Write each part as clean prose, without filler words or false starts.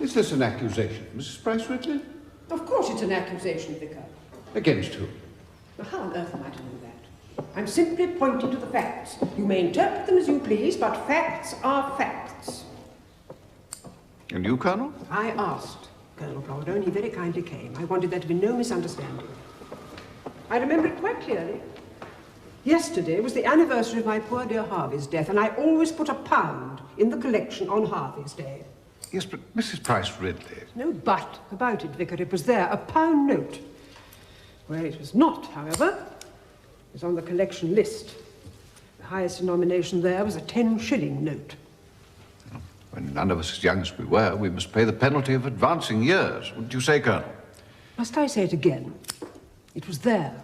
Is this an accusation, Mrs. Price Ridley? Of course it's an accusation, Vicar. Against whom? Well, how on earth am I to know that? I'm simply pointing to the facts. You may interpret them as you please, but facts are facts. And you, Colonel? I asked Colonel Proudhon, and he very kindly came. I wanted there to be no misunderstanding. I remember it quite clearly. Yesterday was the anniversary of my poor dear Harvey's death, and I always put £1 in the collection on Harvey's Day. Yes, but Mrs. Price Ridley... No but about it, Vicar. It was there, £1 note. Where it was not, however, was on the collection list. The highest denomination there was a 10-shilling note. When none of us as young as we were, we must pay the penalty of advancing years. Wouldn't you say, Colonel? Must I say it again? It was there.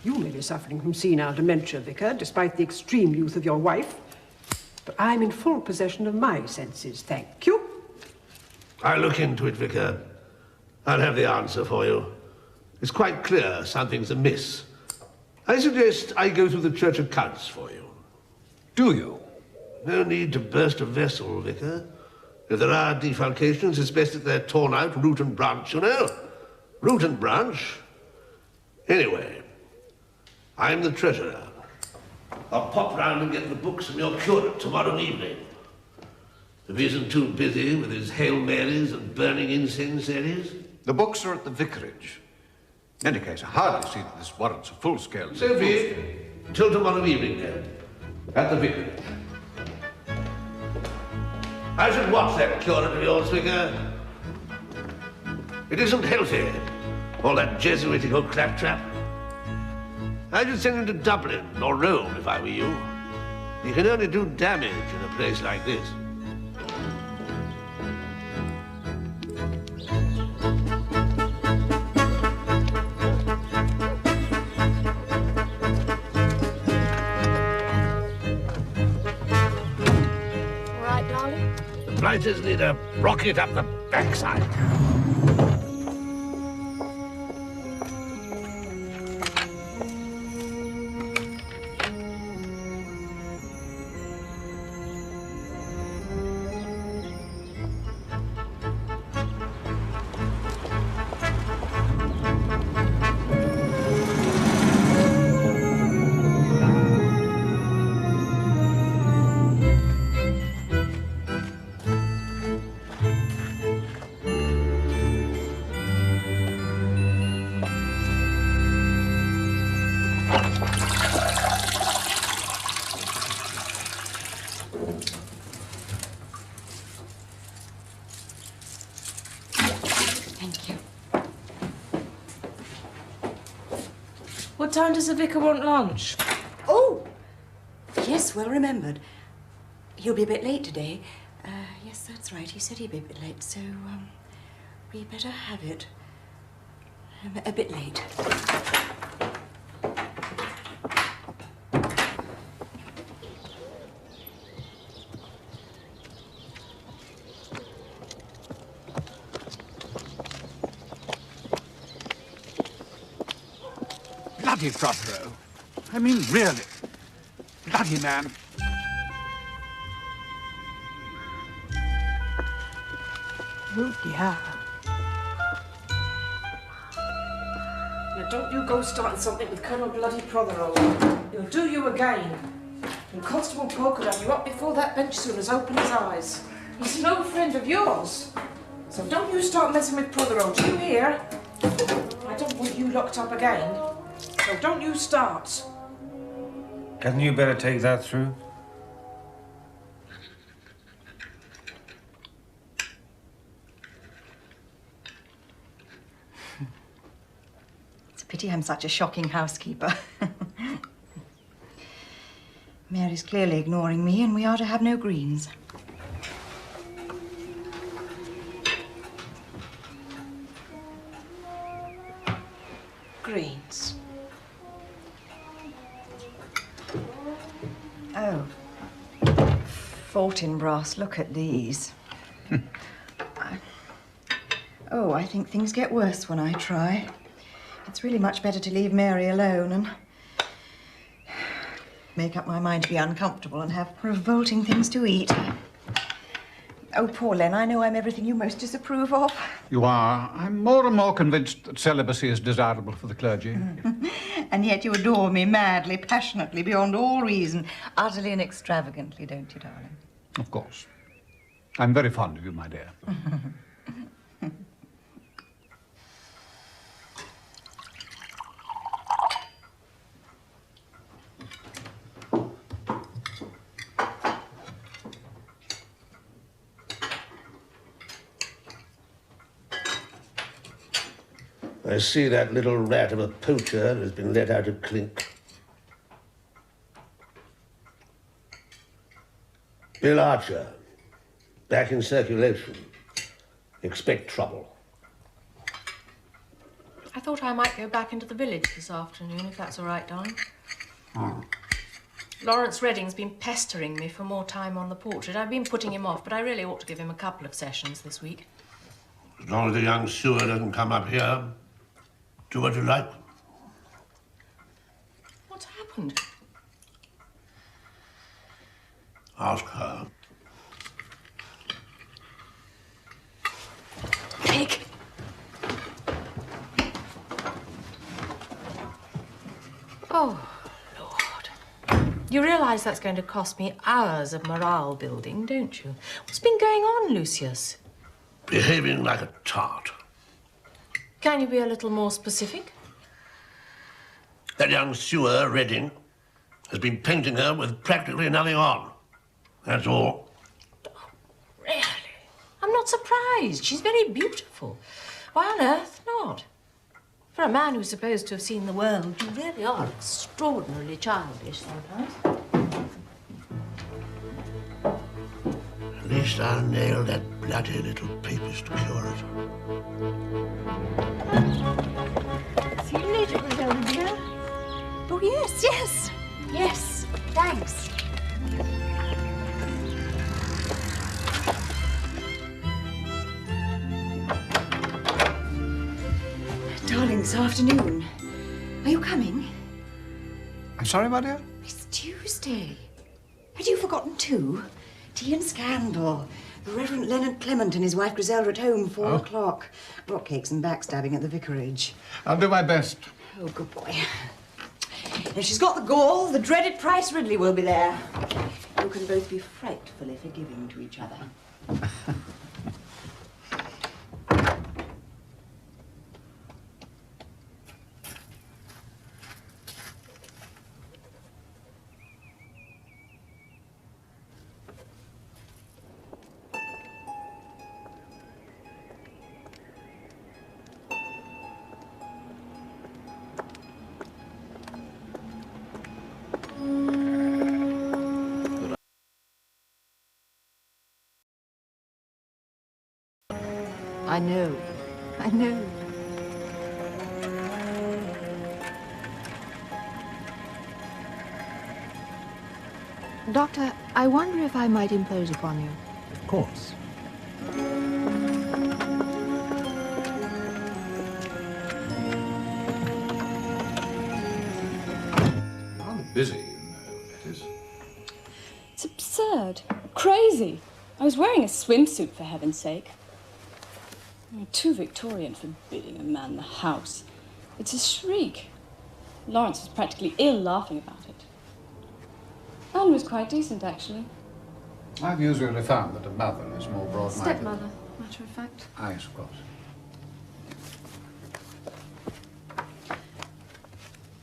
You may be suffering from senile dementia, Vicar, despite the extreme youth of your wife. But I'm in full possession of my senses, thank you. I'll look into it, Vicar. I'll have the answer for you. It's quite clear something's amiss. I suggest I go through the church accounts for you. Do you? No need to burst a vessel, Vicar. If there are defalcations, it's best that they're torn out root and branch, you know? Root and branch. Anyway, I'm the treasurer. I'll pop round and get the books from your curate tomorrow evening. If he isn't too busy with his Hail Marys and burning incensaries. The books are at the vicarage. In any case, I hardly see that this warrants a full-scale... Sophie, till tomorrow evening, then. At the vicarage. I should watch that curate of yours, Vicar. It isn't healthy, all that Jesuitical claptrap. I should send him to Dublin or Rome if I were you. He can only do damage in a place like this. All right, darling? The blighters need a rocket up the backside. What time does the vicar want lunch? Oh, yes, well remembered. He'll be a bit late today. Yes, that's right. He said he'd be a bit late, so we better have it a bit late. Bloody Prothero. I mean, really. Bloody man. Oh, dear. Now, don't you go starting something with Colonel Bloody Prothero. He'll do you again. And Constable Poe could have you up before that bench soon as open his eyes. He's no friend of yours. So don't you start messing with Prothero, do you hear? I don't want you locked up again. So don't you start. Hadn't you better take that through? It's a pity I'm such a shocking housekeeper. Mary's clearly ignoring me, and we are to have no greens. Greens. Oh. Fortinbras, look at these. I think things get worse when I try. It's really much better to leave Mary alone and make up my mind to be uncomfortable and have revolting things to eat. Oh, poor Len, I know I'm everything you most disapprove of. You are. I'm more and more convinced that celibacy is desirable for the clergy. And yet you adore me madly, passionately, beyond all reason, utterly and extravagantly, don't you, darling? Of course. I'm very fond of you, my dear. I see that little rat of a poacher has been let out of clink. Bill Archer, back in circulation. Expect trouble. I thought I might go back into the village this afternoon, if that's all right, darling. Oh. Lawrence Redding's been pestering me for more time on the portrait. I've been putting him off, but I really ought to give him a couple of sessions this week. As long as the young sewer doesn't come up here, do what you like. What's happened? Ask her. Pig! Oh, Lord. You realise that's going to cost me hours of morale building, don't you? What's been going on, Lucius? Behaving like a tart. Can you be a little more specific? That young sewer, Redding, has been painting her with practically nothing on. That's all. Oh, really? I'm not surprised. She's very beautiful. Why on earth not? For a man who's supposed to have seen the world, you really are extraordinarily childish sometimes. At least I'll nail that bloody little papist curate. See you later, Griselda, dear. Oh, yes, yes. Yes, thanks. Darling, this afternoon. Are you coming? I'm sorry, my dear? It's Tuesday. Had you forgotten too? Tea and scandal. The Reverend Leonard Clement and his wife Griselda at home, 4 o'clock. Rock cakes and backstabbing at the vicarage. I'll do my best. Oh, good boy. If she's got the gall, the dreaded Price Ridley will be there. You can both be frightfully forgiving to each other. I know. I know. Doctor, I wonder if I might impose upon you. Of course. Rather busy, you know, that is. It's absurd. Crazy. I was wearing a swimsuit, for heaven's sake. You're too Victorian for bidding a man the house. It's a shriek. Lawrence was practically ill laughing about it. Anne was quite decent, actually. I've usually found that a mother is more broad-minded. Stepmother, matter of fact. Yes, of course.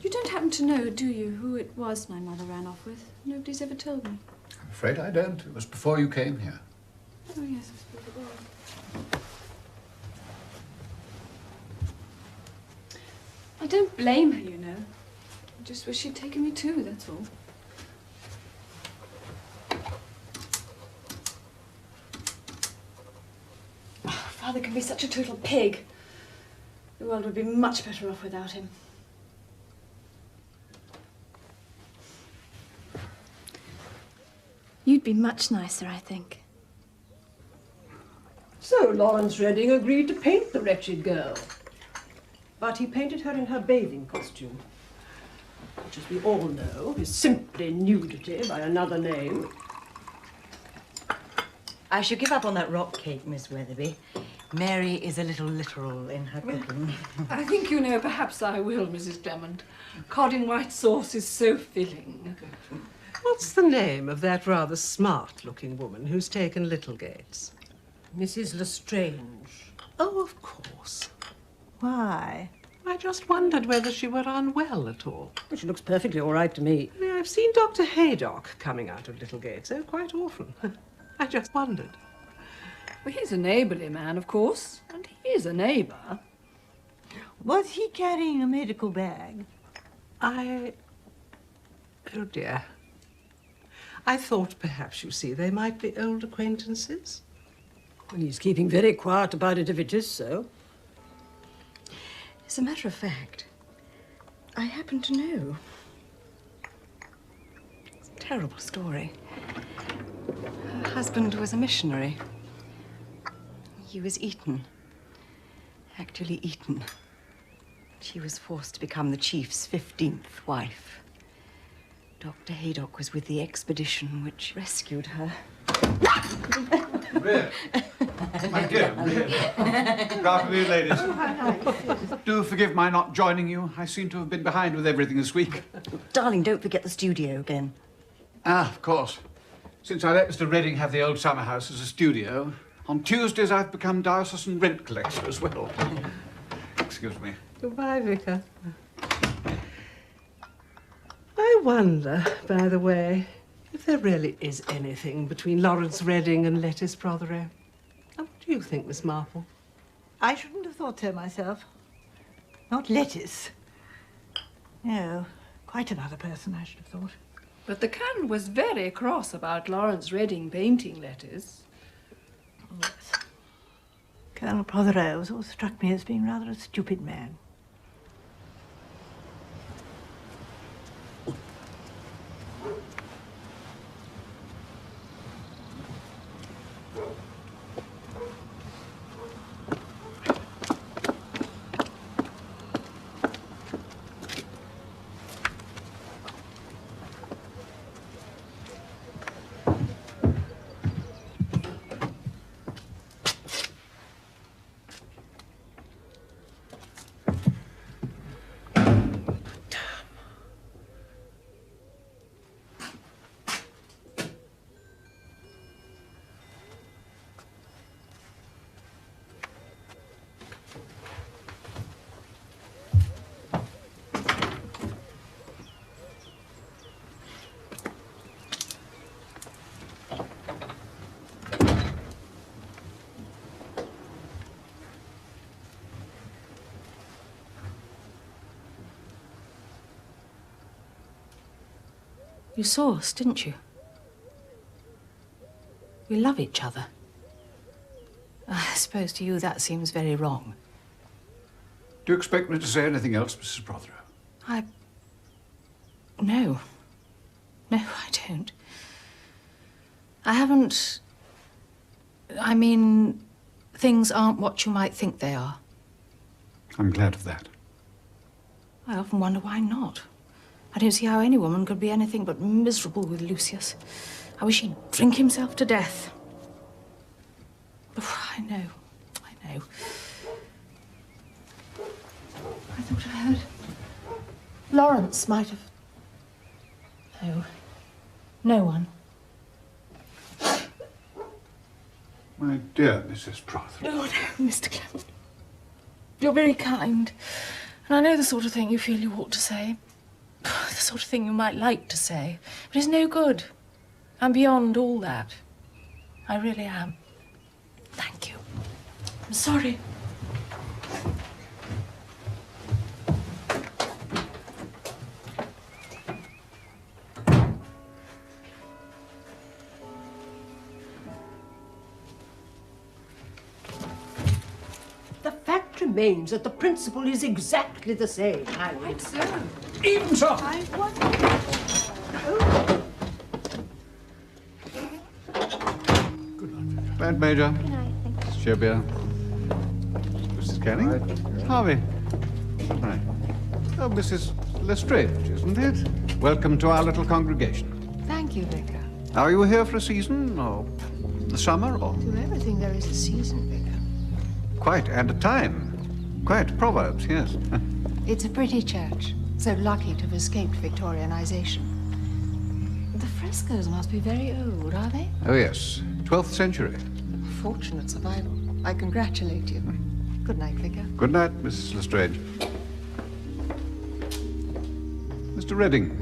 You don't happen to know, do you, who it was my mother ran off with? Nobody's ever told me. I'm afraid I don't. It was before you came here. Oh, yes, I suppose it was. I don't blame her, you know. I just wish she'd taken me too, that's all. Oh, Father can be such a total pig. The world would be much better off without him. You'd be much nicer, I think. So Lawrence Redding agreed to paint the wretched girl. But he painted her in her bathing costume, which, as we all know, is simply nudity by another name. I should give up on that rock cake, Miss Weatherby. Mary is a little literal in her cooking. I think you know, perhaps I will, Mrs. Clement. Cod in white sauce is so filling. What's the name of that rather smart-looking woman who's taken Littlegates? Mrs. Lestrange. Oh, of course. Why? I just wondered whether she were unwell at all. Well, she looks perfectly all right to me. I've seen Dr. Haydock coming out of Littlegates, oh, quite often. I just wondered. Well, he's a neighbourly man, of course, and he is a neighbour. Was he carrying a medical bag? Oh, dear. I thought perhaps, you see, they might be old acquaintances. Well, he's keeping very quiet about it if it is so. As a matter of fact, I happen to know. It's a terrible story. Her husband was a missionary. He was eaten. Actually eaten. She was forced to become the chief's 15th wife. Dr. Haydock was with the expedition which rescued her. Really? My dear, really? Good afternoon, ladies. Do forgive my not joining you. I seem to have been behind with everything this week. Darling, don't forget the studio again. Ah, of course. Since I let Mr. Redding have the old summer house as a studio, on Tuesdays I've become diocesan rent collector as well. Excuse me. Goodbye, Vicar. I wonder, by the way, if there really is anything between Lawrence Redding and Lettice Prothero. What do you think, Miss Marple? I shouldn't have thought so myself. Not lettuce. No, quite another person, I should have thought. But the Canon was very cross about Lawrence Redding painting letters. Yes. Colonel Prothero always struck me as being rather a stupid man. You saw us, didn't you? We love each other. I suppose to you that seems very wrong. Do you expect me to say anything else, Mrs. Prothero? No. No, I don't. I haven't... I mean, things aren't what you might think they are. I'm glad of that. I often wonder why not. I don't see how any woman could be anything but miserable with Lucius. I wish he'd drink himself to death. Oh, I know. I thought I heard... Lawrence might have... No. No one. My dear Mrs. Prothero. Oh, no, Mr. Clement. You're very kind. And I know the sort of thing you feel you ought to say. The sort of thing you might like to say. But it's no good. I'm beyond all that. I really am. Thank you. I'm sorry. The fact remains that the principle is exactly the same. Quite so. Even so. I wonder... Good night, Major. Good night, thank you. Shebia. Mrs. Canning. Harvey. Right. Oh, Mrs. Lestrange, isn't it? Welcome to our little congregation. Thank you, Vicar. Are you here for a season, or The summer, or? To everything there is a season, Vicar. Quite, and a time. Quite, Proverbs, yes. It's a pretty church, so lucky to have escaped Victorianization. The frescoes must be very old, are they? Oh, yes. 12th century. Fortunate survival. I congratulate you. Good night, Vicar. Good night, Mrs. Lestrange. Mr. Redding.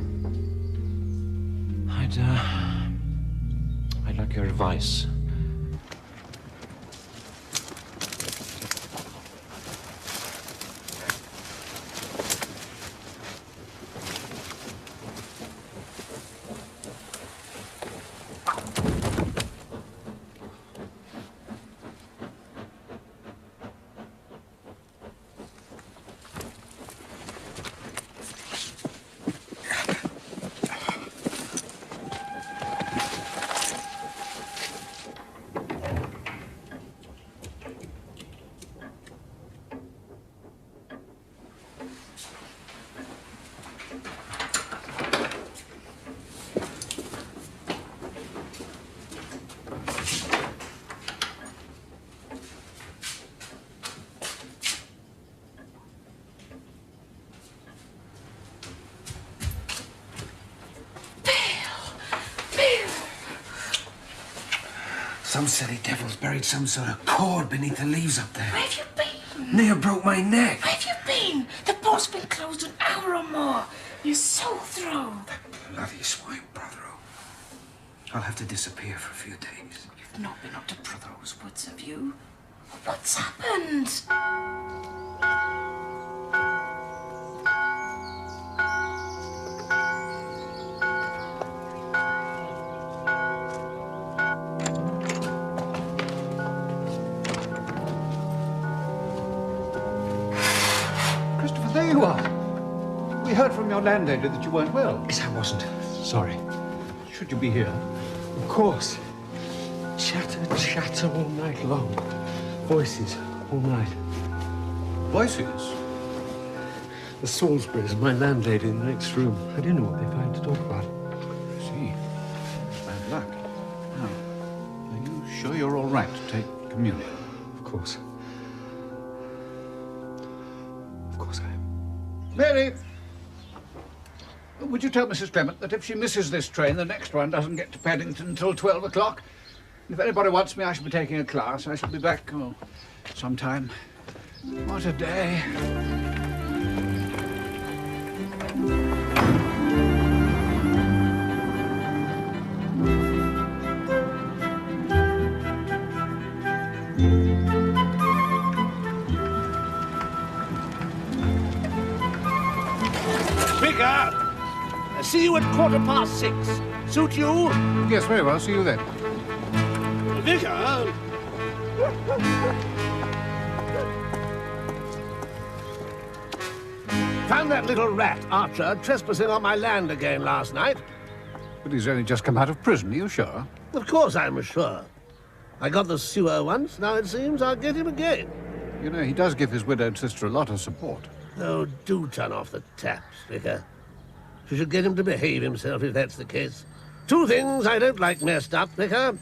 I'd like your advice. Some silly devil's buried some sort of cord beneath the leaves up there. Where have you been? Near broke my neck. Where have you been? The port's been closed an hour or more. You're so through. That bloody swine, Prothero. I'll have to disappear for a few days. You've not been up to Prothero's woods, have you? What's happened? There you are. We heard from your landlady that you weren't well. Yes, I wasn't. Sorry. Should you be here? Of course. Chatter all night long. Voices all night. Voices? The Salisburys, my landlady in the next room. I didn't know what they find to talk about. I see. Bad luck. Now, are you sure you're all right to take communion? Of course. Of course I am. Mary! Would you tell Mrs. Clement that if she misses this train, the next one doesn't get to Paddington until 12 o'clock? If anybody wants me, I shall be taking a class. I shall be back, sometime. What a day. Vicar! See you at 6:15. Suit you? Yes, very well. See you then. Vicar! Found that little rat, Archer, trespassing on my land again last night. But he's only just come out of prison. Are you sure? Of course I'm sure. I got the sewer once. Now it seems I'll get him again. You know, he does give his widowed sister a lot of support. Oh, do turn off the taps, Vicar. You should get him to behave himself if that's the case. Two things I don't like messed up, Vicar.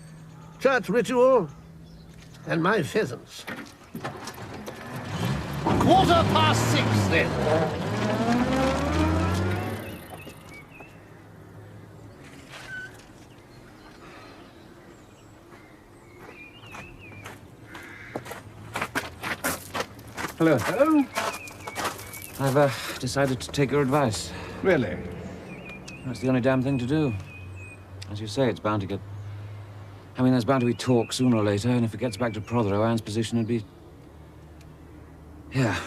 Church ritual and my pheasants. 6:15, then. Hello. Hello. I've decided to take your advice. Really? That's the only damn thing to do. As you say, it's bound to get... I mean, there's bound to be talk sooner or later, and if it gets back to Prothero, Anne's position would be... Yeah.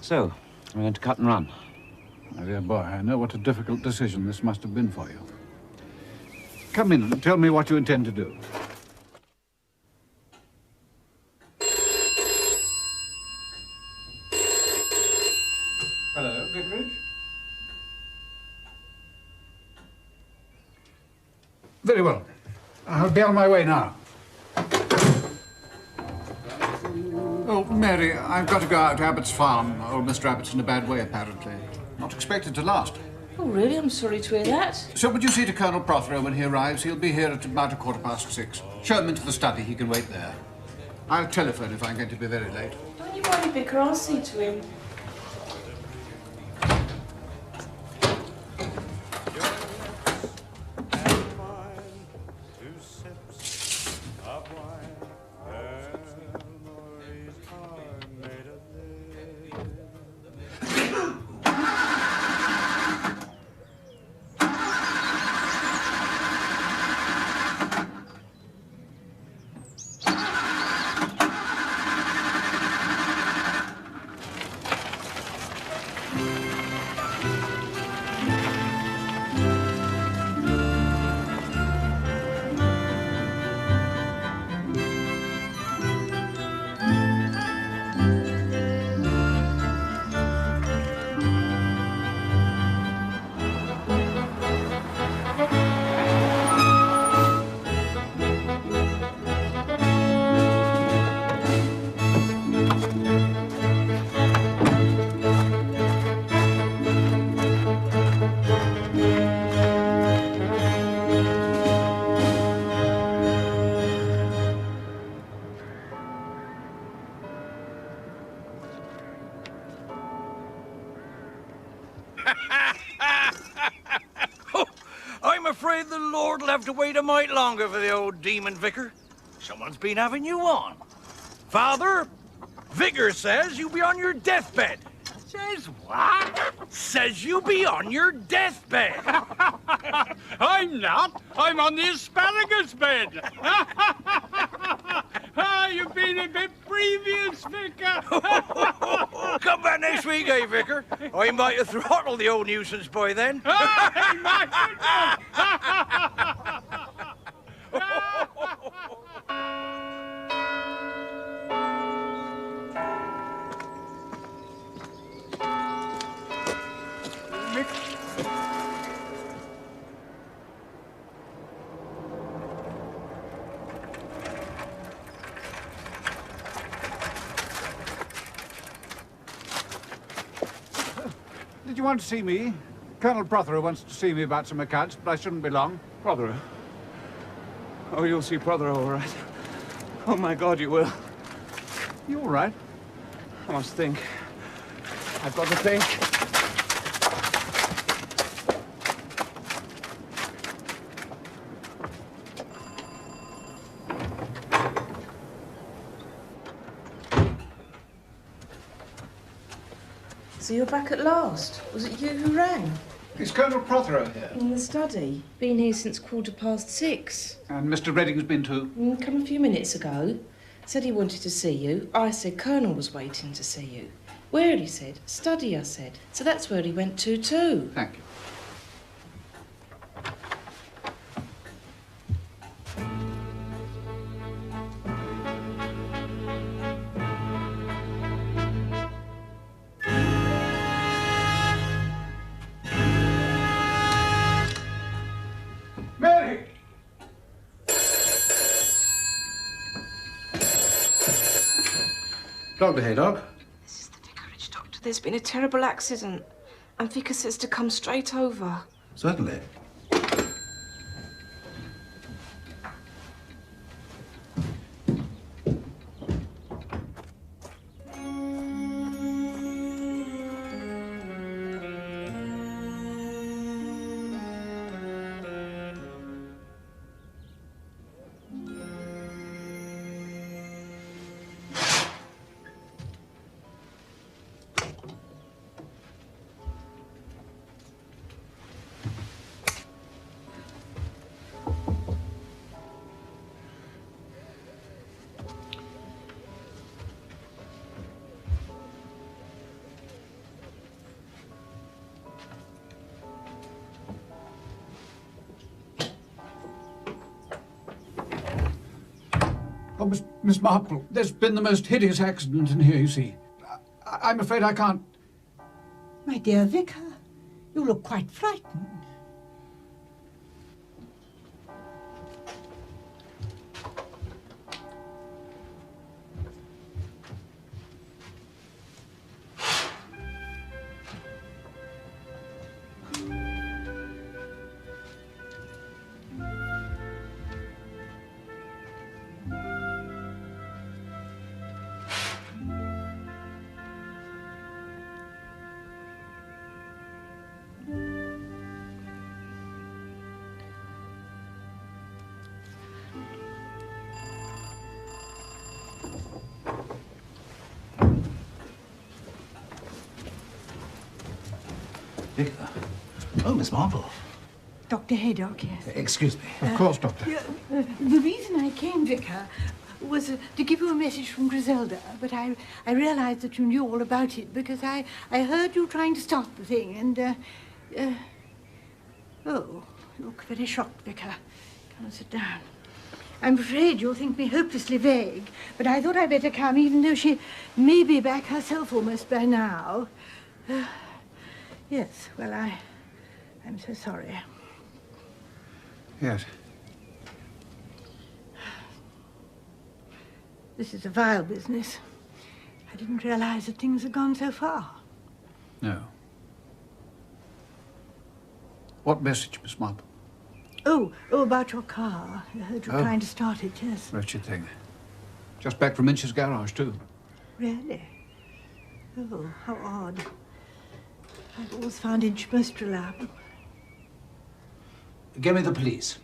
So, I'm going to cut and run. My dear boy, I know what a difficult decision this must have been for you. Come in and tell me what you intend to do. Hello, Vicarage? Very well. I'll be on my way now. Oh, Mary, I've got to go out to Abbott's farm. Old Mr. Abbott's in a bad way, apparently. Not expected to last. Oh, really? I'm sorry to hear that. So would you see to Colonel Prothero when he arrives? He'll be here at about 6:15. Show him into the study. He can wait there. I'll telephone if I'm going to be very late. Don't you worry, Vicar. I'll see to him. I'm afraid the Lord will have to wait a mite longer for the old demon vicar. Someone's been having you on. Father, Vicar says you'll be on your deathbed. Says what? Says you'll be on your deathbed. I'm not. I'm on the asparagus bed. You've been a bit previous, Vicar. Come back next week, eh, Vicar? I might have throttled the old nuisance boy then. Hey, my Did you want to see me? Colonel Prothero wants to see me about some accounts, but I shouldn't be long. Prothero? Oh, you'll see Prothero, all right. Oh, my God, you will. You all right? I must think. I've got to think. So you're back at last. Was it you who rang? Is Colonel Prothero here? In the study. Been here since 6:15. And Mr. Redding's been too? Come a few minutes ago. Said he wanted to see you. I said Colonel was waiting to see you. Where, he said. Study, I said. So that's where he went to too. Thank you. Mary! Dr. Haydock. This is the vicarage, Doctor. There's been a terrible accident. And Vicar says to come straight over. Certainly. Oh, Miss Marple, there's been the most hideous accident in here, you see. I'm afraid I can't... My dear Vicar, you look quite frightened. Miss Marble. Dr. Haydock, yes. Excuse me. Of course, Doctor. The reason I came, Vicar, was to give you a message from Griselda, but I realized that you knew all about it because I heard you trying to start the thing and, oh, you look very shocked, Vicar. Come and sit down. I'm afraid you'll think me hopelessly vague, but I thought I'd better come even though she may be back herself almost by now. Yes, well, I'm so sorry. Yes. This is a vile business. I didn't realize that things had gone so far. No. What message, Miss Marble? Oh, about your car. I heard you trying to start it, yes. Wretched thing. Just back from Inch's garage, too. Really? Oh, how odd. I've always found Inch most reliable. Give me the police.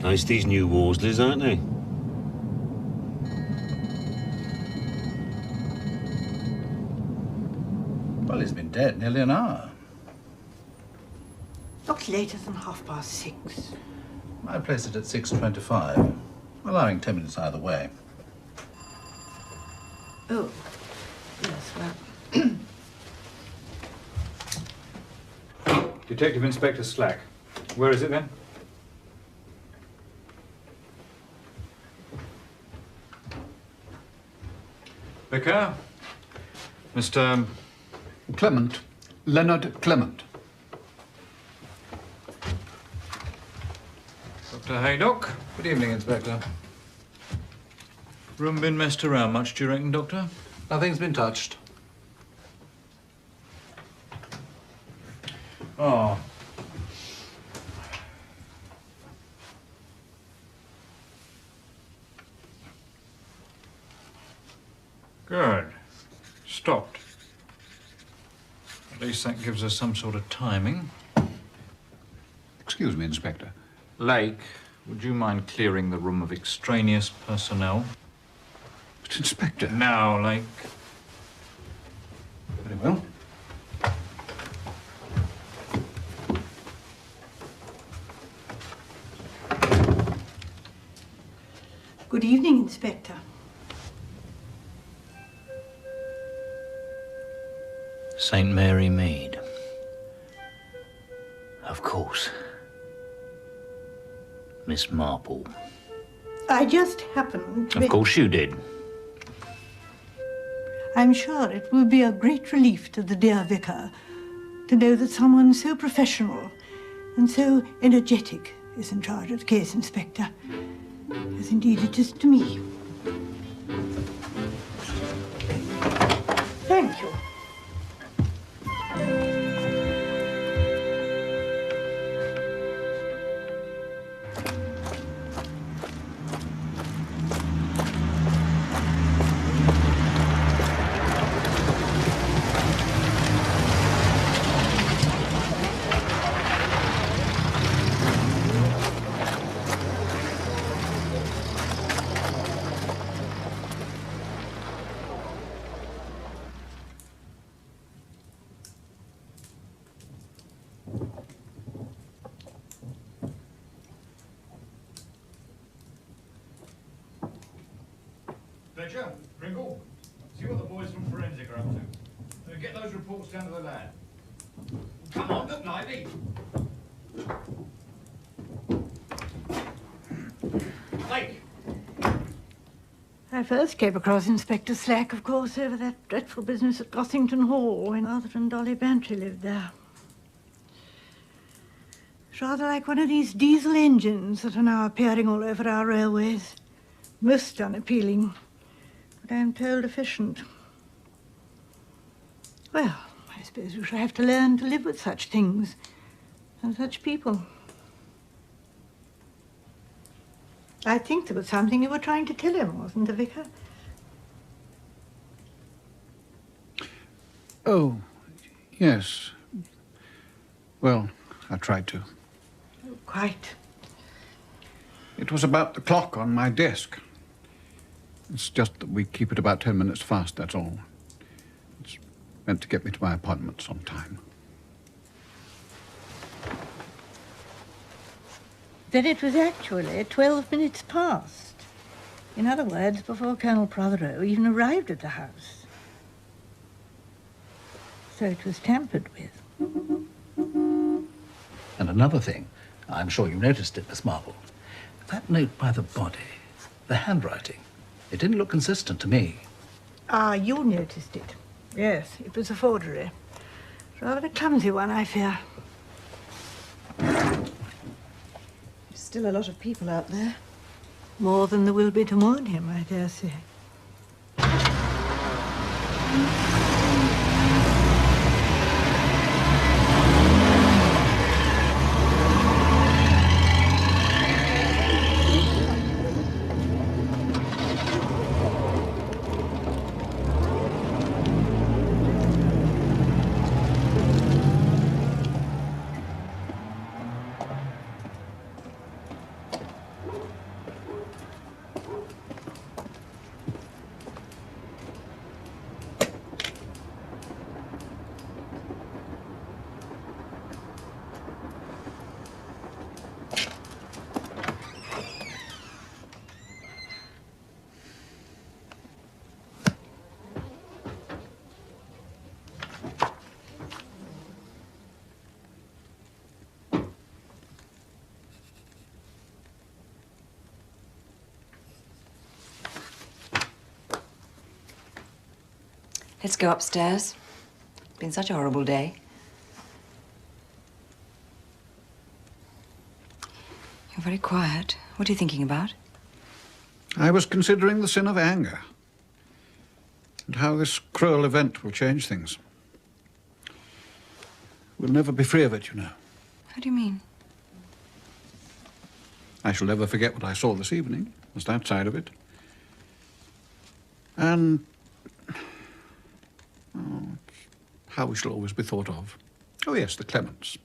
Nice, these new Worsley's, aren't they? Well, he's been dead nearly an hour. Not later than 6:30. I placed it at 6:25, allowing 10 minutes either way. Oh, yes, well... Detective Inspector Slack. Where is it then? Vicar? Mr. Clement. Leonard Clement. Dr. Haydock. Good evening, Inspector. Room been messed around much, do you reckon, Doctor? Nothing's been touched. Oh. Good. Stopped. At least that gives us some sort of timing. Excuse me, Inspector. Lake, would you mind clearing the room of extraneous personnel? But, Inspector... Now, Lake. Very well. Good evening, Inspector. St. Mary Mead. Of course. Miss Marple. I just happened to... Of course you did. I'm sure it will be a great relief to the dear vicar to know that someone so professional and so energetic is in charge of the case, Inspector, as indeed it is to me. Thank you. Fletcher, Pringle, see what the boys from Forensic are up to. Get those reports down to the lad. Come on, look lively. Lake. I first came across Inspector Slack, of course, over that dreadful business at Gothington Hall when Arthur and Dolly Bantry lived there. It's rather like one of these diesel engines that are now appearing all over our railways. Most unappealing, but I'm told efficient. Well, I suppose we shall have to learn to live with such things and such people. I think there was something you were trying to tell him, wasn't there, Vicar? Oh, yes. Well, I tried to. Oh, quite. It was about the clock on my desk. It's just that we keep it about 10 minutes fast, that's all. It's meant to get me to my appointments on time. Then it was actually 12 minutes past. In other words, before Colonel Prothero even arrived at the house. So it was tampered with. And another thing, I'm sure you noticed it, Miss Marble. That note by the body, the handwriting, it didn't look consistent to me. Ah, you noticed it. Yes, it was a forgery. Rather a clumsy one, I fear. There's still a lot of people out there. More than there will be to mourn him, I dare say. Let's go upstairs. It's been such a horrible day. You're very quiet. What are you thinking about? I was considering the sin of anger and how this cruel event will change things. We'll never be free of it, you know. How do you mean? I shall never forget what I saw this evening. There's that side of it. And how we shall always be thought of. Oh, yes, the Clements.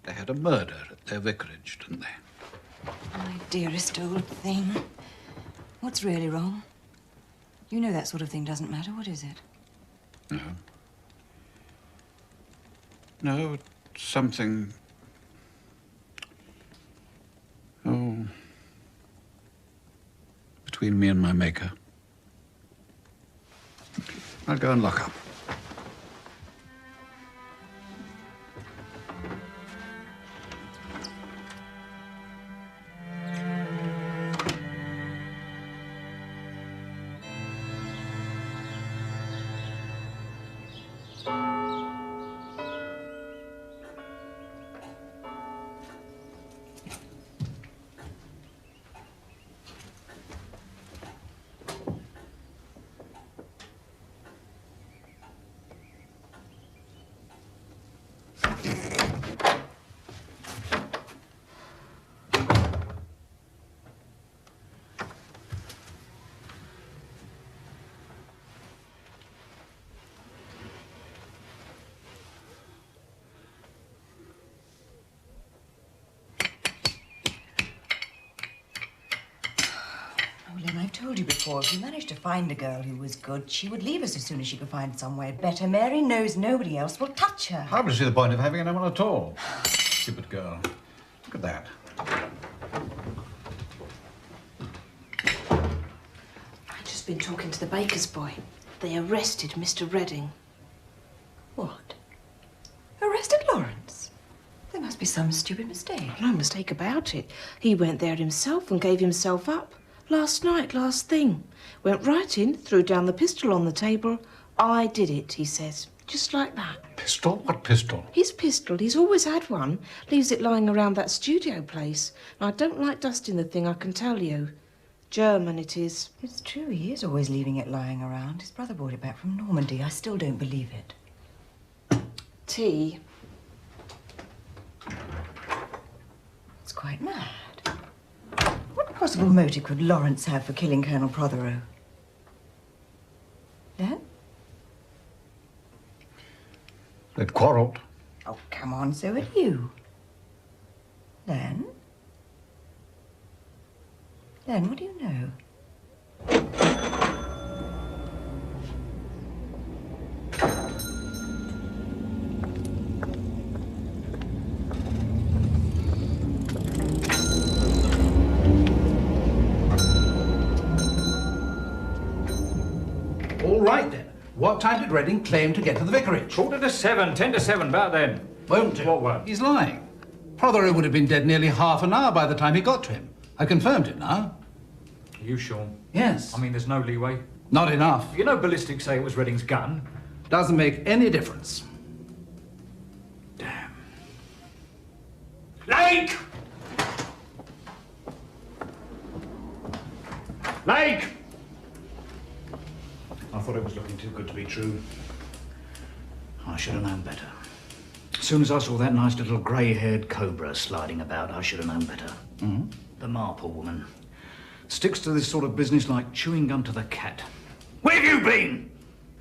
They had a murder at their vicarage, didn't they? My dearest old thing. What's really wrong? You know that sort of thing doesn't matter. What is it? No. No, it's something... Oh... between me and my maker. I'll go and lock up. I've told you before, if we managed to find a girl who was good, she would leave us as soon as she could find somewhere better. Mary knows nobody else will touch her. I don't see the point of having anyone at all. Stupid girl. Look at that. I've just been talking to the baker's boy. They arrested Mr. Redding. What? Arrested Lawrence? There must be some stupid mistake. No mistake about it. He went there himself and gave himself up. Last night, last thing. Went right in, threw down the pistol on the table. I did it, he says. Just like that. Pistol? What pistol? His pistol. He's always had one. Leaves it lying around that studio place. And I don't like dusting the thing, I can tell you. German it is. It's true, he is always leaving it lying around. His brother brought it back from Normandy. I still don't believe it. Tea. It's quite mad. What possible motive could Lawrence have for killing Colonel Prothero? Then? They'd quarrelled. Oh, come on, so had you. Then? Then, what do you know? All right, then. What time did Redding claim to get to the vicarage? 7:45, 10 to 7, about then. Won't it? What won't? He's lying. Prothero would have been dead nearly half an hour by the time he got to him. I confirmed it now. Are you sure? Yes. I mean, there's no leeway. Not enough. You know ballistics say it was Redding's gun. Doesn't make any difference. Damn. Lake! Lake! I thought it was looking too good to be true. I should have known better. As soon as I saw that nice little grey-haired cobra sliding about, I should have known better. Mm-hmm. The Marple woman sticks to this sort of business like chewing gum to the cat. Where have you been?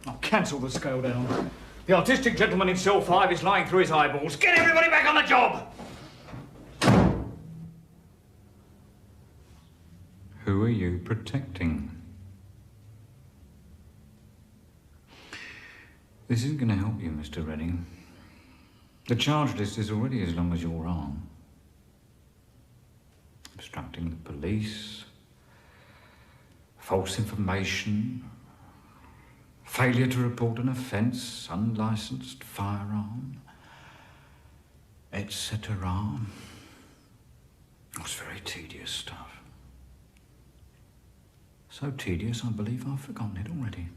I'll cancel the scale down. The artistic gentleman in cell 5 is lying through his eyeballs. Get everybody back on the job! Who are you protecting? This isn't going to help you, Mr. Redding. The charge list is already as long as your arm. Obstructing the police, false information, failure to report an offence, unlicensed firearm, etc. It's very tedious stuff. So tedious, I believe I've forgotten it already.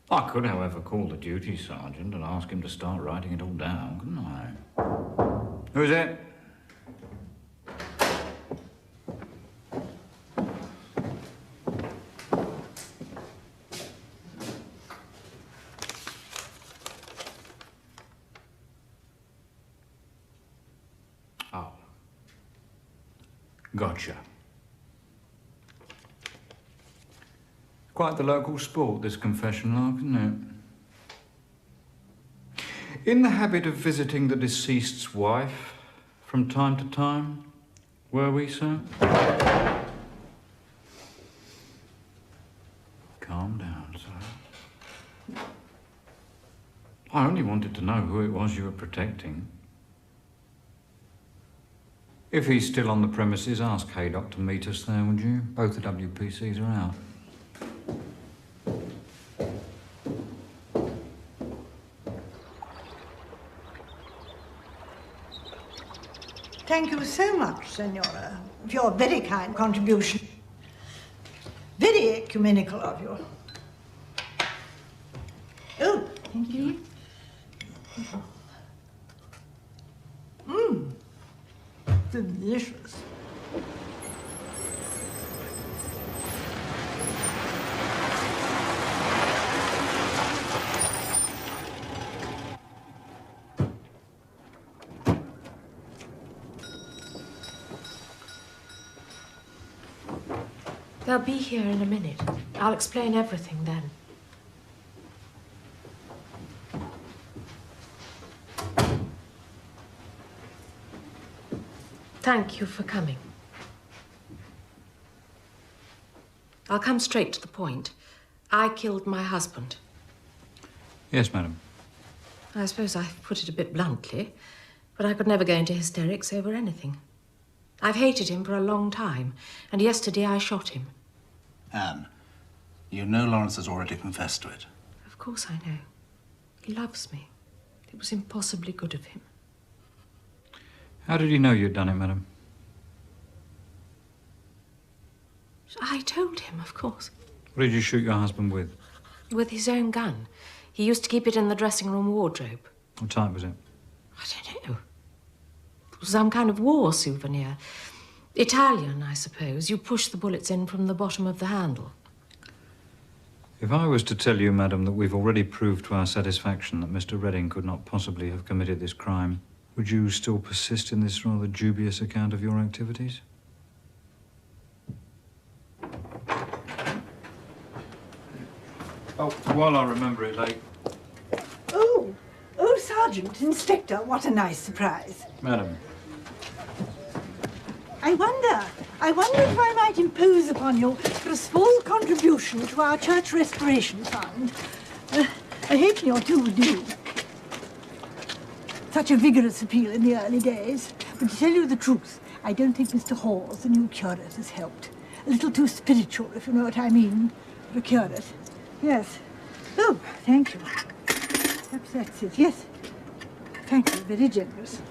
I could, however, call the duty sergeant and ask him to start writing it all down, couldn't I? Who's it? Oh. Gotcha. Quite the local sport, this confession lark, isn't it? In the habit of visiting the deceased's wife from time to time, were we, sir? Calm down, sir. I only wanted to know who it was you were protecting. If he's still on the premises, ask Haydock to meet us there, would you? Both the WPCs are out. Thank you so much, Senora, for your very kind contribution. Very ecumenical of you. Oh, thank you. Mmm, delicious. They'll be here in a minute. I'll explain everything then. Thank you for coming. I'll come straight to the point. I killed my husband. Yes, madam. I suppose I've put it a bit bluntly, but I could never go into hysterics over anything. I've hated him for a long time, and yesterday I shot him. Anne, you know Lawrence has already confessed to it. Of course I know. He loves me. It was impossibly good of him. How did he know you'd done it, madam? I told him, of course. What did you shoot your husband with? With his own gun. He used to keep it in the dressing room wardrobe. What type was it? I don't know. It was some kind of war souvenir. Italian, I suppose. You push the bullets in from the bottom of the handle. If I was to tell you, madam, that we've already proved to our satisfaction that Mr. Redding could not possibly have committed this crime, would you still persist in this rather dubious account of your activities? Oh, while I remember it, Lake. Oh, Sergeant, Inspector, what a nice surprise. Madam. I wonder I wonder if I might impose upon you for a small contribution to our church restoration fund. A halfpenny or two would do. Such a vigorous appeal in the early days. But to tell you the truth, I don't think Mr. Hawes, the new curate, has helped. A little too spiritual, if you know what I mean, for a curate. Yes. Oh, thank you. Perhaps that's it. Yes. Thank you. Very generous.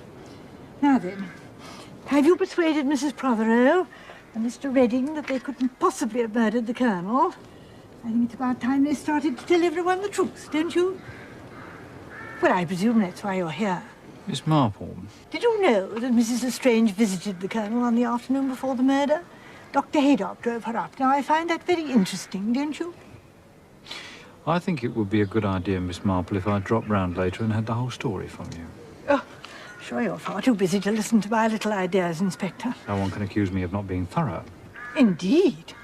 Now then, have you persuaded Mrs. Prothero and Mr. Redding that they couldn't possibly have murdered the Colonel? I think it's about time they started to tell everyone the truth, don't you? Well, I presume that's why you're here. Miss Marple. Did you know that Mrs. Lestrange visited the Colonel on the afternoon before the murder? Dr. Haydock drove her up. Now, I find that very interesting, don't you? I think it would be a good idea, Miss Marple, if I dropped round later and had the whole story from you. Oh, sure you're far too busy to listen to my little ideas, Inspector. No one can accuse me of not being thorough. Indeed.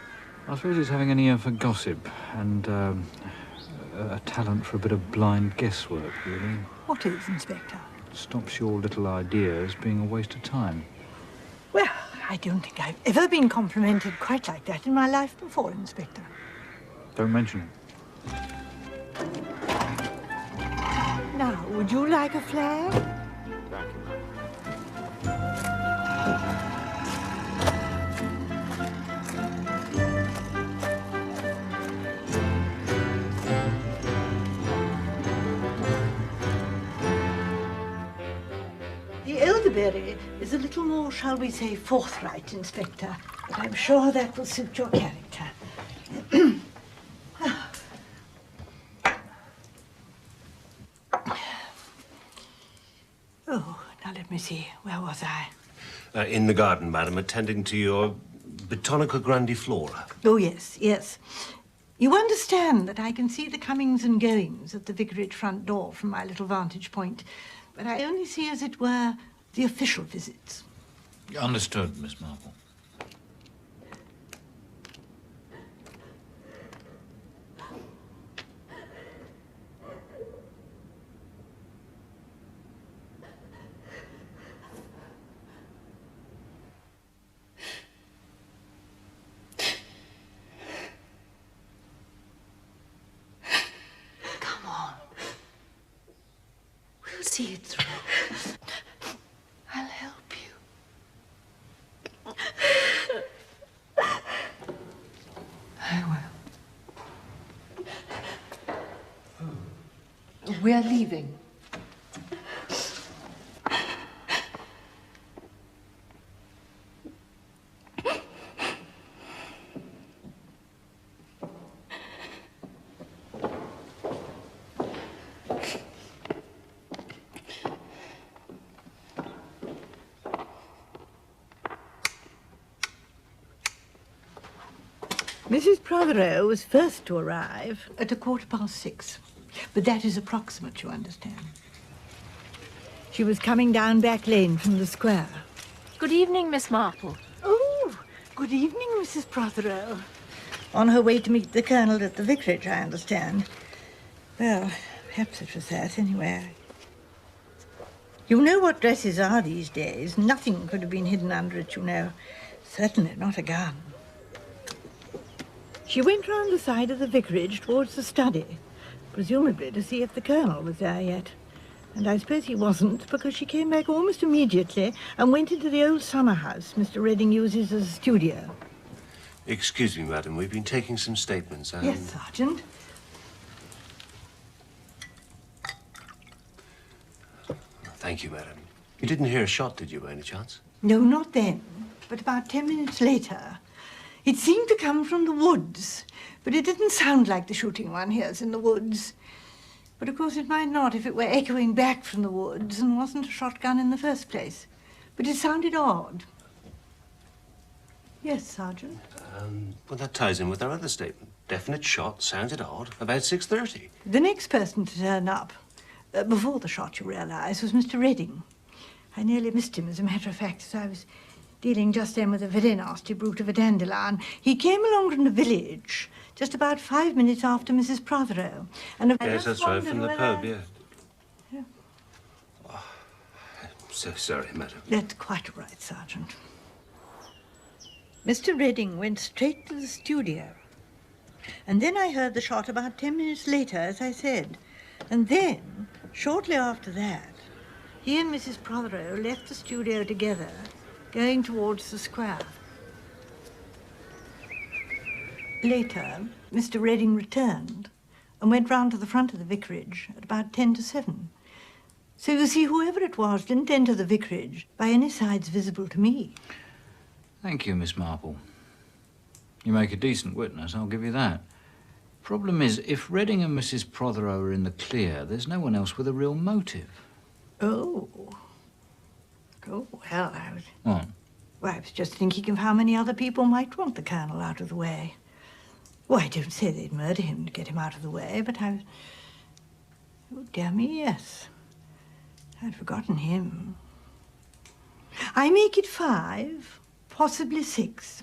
I suppose it's having an ear for gossip and a talent for a bit of blind guesswork, really. What is, Inspector? Stops your little ideas being a waste of time. Well, I don't think I've ever been complimented quite like that in my life before, Inspector. Don't mention it. Now, would you like a flag? Thank you. The elderberry is a little more, shall we say, forthright, Inspector, but I'm sure that will suit your character. Oh, now let me see. Where was I? In the garden, madam, attending to your Botanica grandiflora. Oh, yes, yes. You understand that I can see the comings and goings at the vicarage front door from my little vantage point, but I only see, as it were, the official visits. Understood, Miss Marple. See it through. I'll help you. I will. We are leaving. Mrs. Prothero was first to arrive at 6:15, but that is approximate, you understand. She was coming down Back Lane from the square. Good evening, Miss Marple. Oh, good evening, Mrs. Prothero. On her way to meet the Colonel at the vicarage, I understand. Well, perhaps it was that, anyway. You know what dresses are these days. Nothing could have been hidden under it, you know. Certainly not a gun. She went round the side of the vicarage towards the study, presumably to see if the Colonel was there yet. And I suppose he wasn't, because she came back almost immediately and went into the old summer house Mr. Redding uses as a studio. Excuse me, madam, we've been taking some statements and... Yes, Sergeant. Thank you, madam. You didn't hear a shot, did you, by any chance? No, not then, but about 10 minutes later. It seemed to come from the woods, but it didn't sound like the shooting one hears in the woods. But of course it might not if it were echoing back from the woods and wasn't a shotgun in the first place. But it sounded odd. Yes, Sergeant? Well, that ties in with our other statement. Definite shot, sounded odd, about 6:30. The next person to turn up, before the shot, you realise, was Mr. Redding. I nearly missed him, as a matter of fact, as I was dealing just then with a very nasty brute of a dandelion. He came along from the village just about 5 minutes after Mrs. Prothero. And Yes, that's right, from the pub, yeah. Yeah. Oh, I'm so sorry, madam. That's quite all right, Sergeant. Mr. Redding went straight to the studio. And then I heard the shot about 10 minutes later, as I said. And then, shortly after that, he and Mrs. Prothero left the studio together, going towards the square. Later, Mr. Redding returned and went round to the front of the vicarage at about 10 to 7. So you see, whoever it was didn't enter the vicarage by any sides visible to me. Thank you, Miss Marple. You make a decent witness, I'll give you that. Problem is, if Redding and Mrs. Prothero are in the clear, there's no one else with a real motive. Oh. Oh, well, What? Well, I was just thinking of how many other people might want the Colonel out of the way. Well, I don't say they'd murder him to get him out of the way, but I was... Oh, dear me, yes. I'd forgotten him. I make it 5, possibly 6.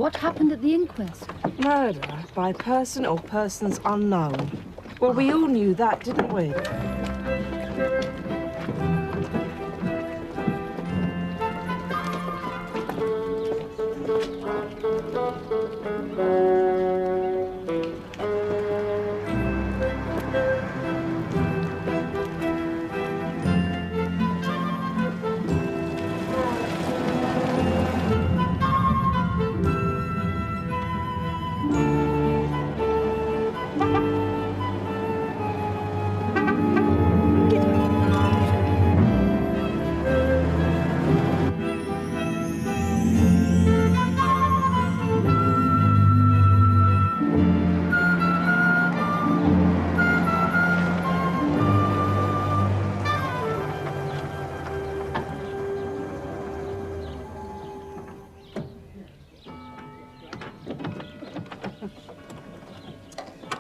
What happened at the inquest? Murder by person or persons unknown. Well, we all knew that, didn't we?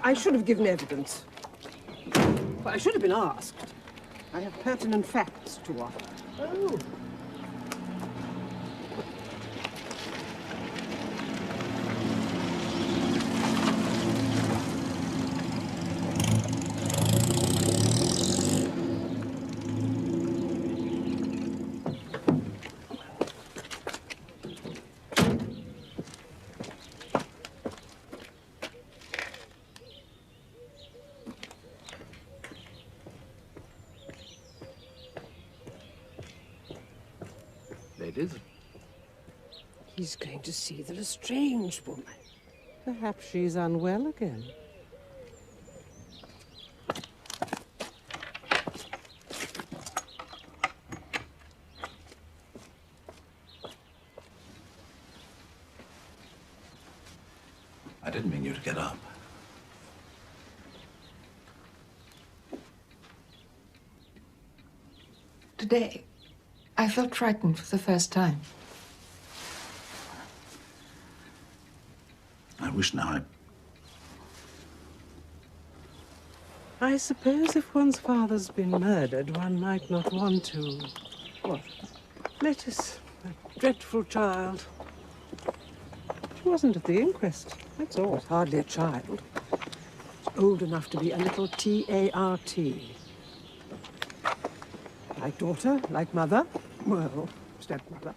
I should have given evidence. Well, I should have been asked. I have pertinent facts to offer. Oh. Ladies? He's going to see the Lestrange woman. Perhaps she's unwell again. I didn't mean you to get up. Today, I felt frightened for the first time. I wish now I suppose if one's father's been murdered, one might not want to... What? Lettuce, a dreadful child. She wasn't at the inquest, that's all. Hardly a child. She's old enough to be a little T-A-R-T. Like daughter, like mother. Well, stepmother.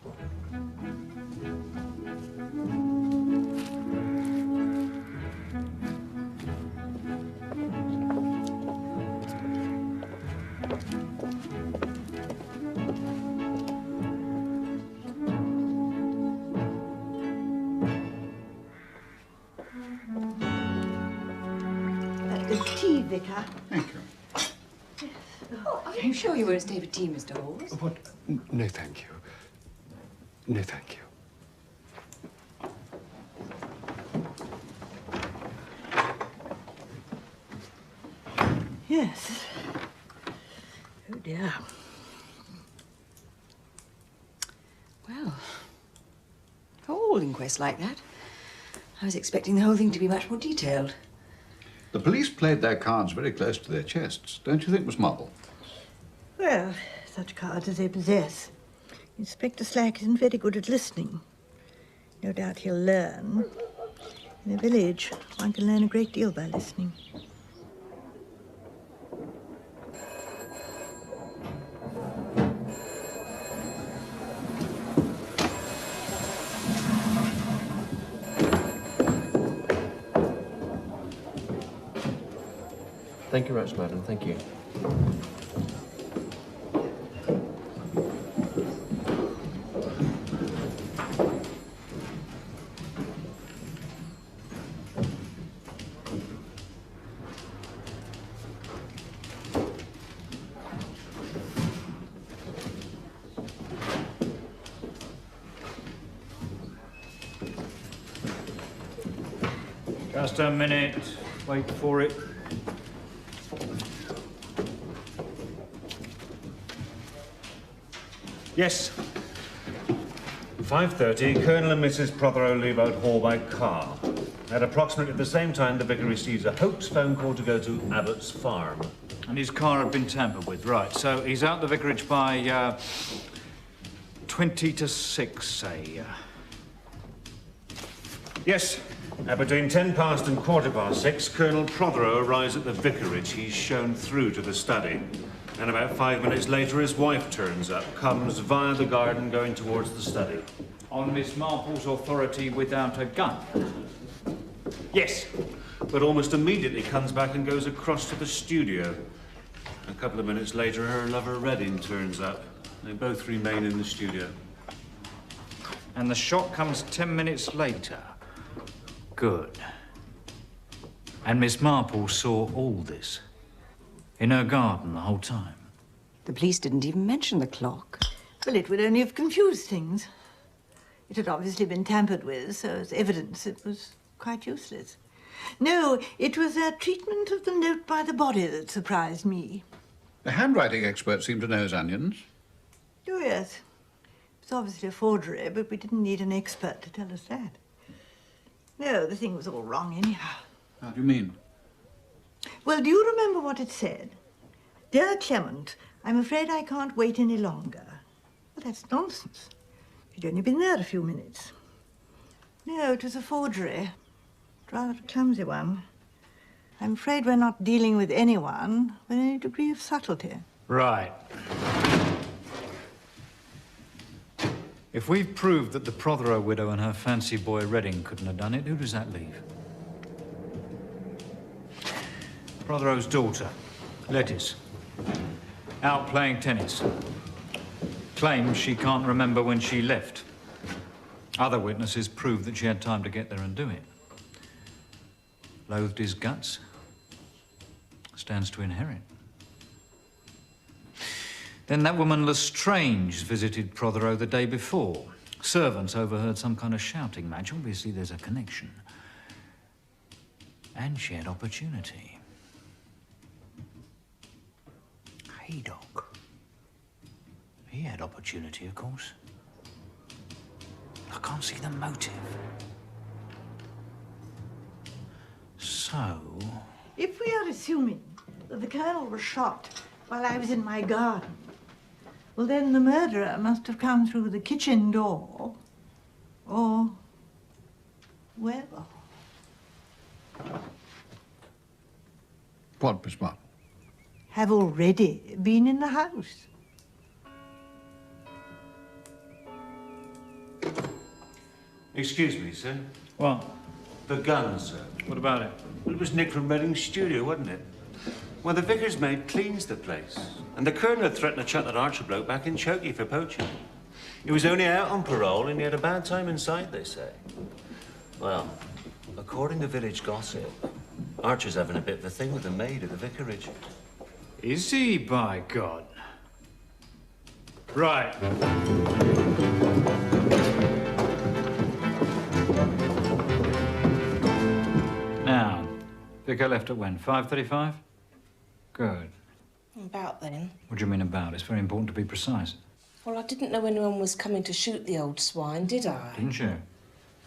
Tea, Vicar. Thank you. Oh, are you sure you won't stay for tea, Mr. Halls? What? No, thank you. No, thank you. Yes. Oh, dear. Well, for all inquests like that, I was expecting the whole thing to be much more detailed. The police played their cards very close to their chests, don't you think, Miss Marble? Well, such cards as they possess. Inspector Slack isn't very good at listening. No doubt he'll learn. In a village, one can learn a great deal by listening. Thank you very much, madam. Thank you. Just a minute. Wait for it. Yes. 5:30, Colonel and Mrs. Prothero leave out Hall by car. At approximately the same time, the vicar receives a hoax phone call to go to Abbott's farm. And his car had been tampered with, right. So he's out the vicarage by 20 to 6, say. Yes. Between 10 past and 6:15, Colonel Prothero arrives at the vicarage. He's shown through to the study. And about 5 minutes later, his wife turns up, comes via the garden going towards the study. On Miss Marple's authority without a gun? Yes, but almost immediately comes back and goes across to the studio. A couple of minutes later, her lover Redding turns up. They both remain in the studio. And the shot comes 10 minutes later? Good. And Miss Marple saw all this? In her garden the whole time? The police didn't even mention the clock. Well, it would only have confused things. It had obviously been tampered with, so as evidence it was quite useless. No, it was their treatment of the note by the body that surprised me. The handwriting expert seemed to know his onions. Oh, yes. It was obviously a forgery, but we didn't need an expert to tell us that. No, the thing was all wrong anyhow. How do you mean? Well, do you remember what it said? Dear Clement, I'm afraid I can't wait any longer. Well, that's nonsense. You'd only been there a few minutes. No, it was a forgery. Rather a clumsy one. I'm afraid we're not dealing with anyone with any degree of subtlety. Right. If we've proved that the Prothero widow and her fancy boy Redding couldn't have done it, who does that leave? Prothero's daughter, Lettice, out playing tennis. Claims she can't remember when she left. Other witnesses prove that she had time to get there and do it. Loathed his guts. Stands to inherit. Then that woman Lestrange visited Prothero the day before. Servants overheard some kind of shouting match. Obviously, there's a connection. And she had opportunity. Haydock. He had opportunity, of course. I can't see the motive. So... If we are assuming that the Colonel was shot while I was in my garden, well, then the murderer must have come through the kitchen door, or... well... What, Miss Martin? have already been in the house. Excuse me, sir. What? The gun, sir. What about it? Well, it was nicked from Redding's studio, wasn't it? Well, the vicar's maid cleans the place. And the Colonel had threatened to chuck that Archer bloke back in Chokey for poaching. He was only out on parole and he had a bad time inside, they say. Well, according to village gossip, Archer's having a bit of a thing with the maid at the vicarage. Is he, by God? Right. Now, Vicar left at when? 5:35? Good. About then. What do you mean about? It's very important to be precise. Well, I didn't know anyone was coming to shoot the old swine, did I? Didn't you?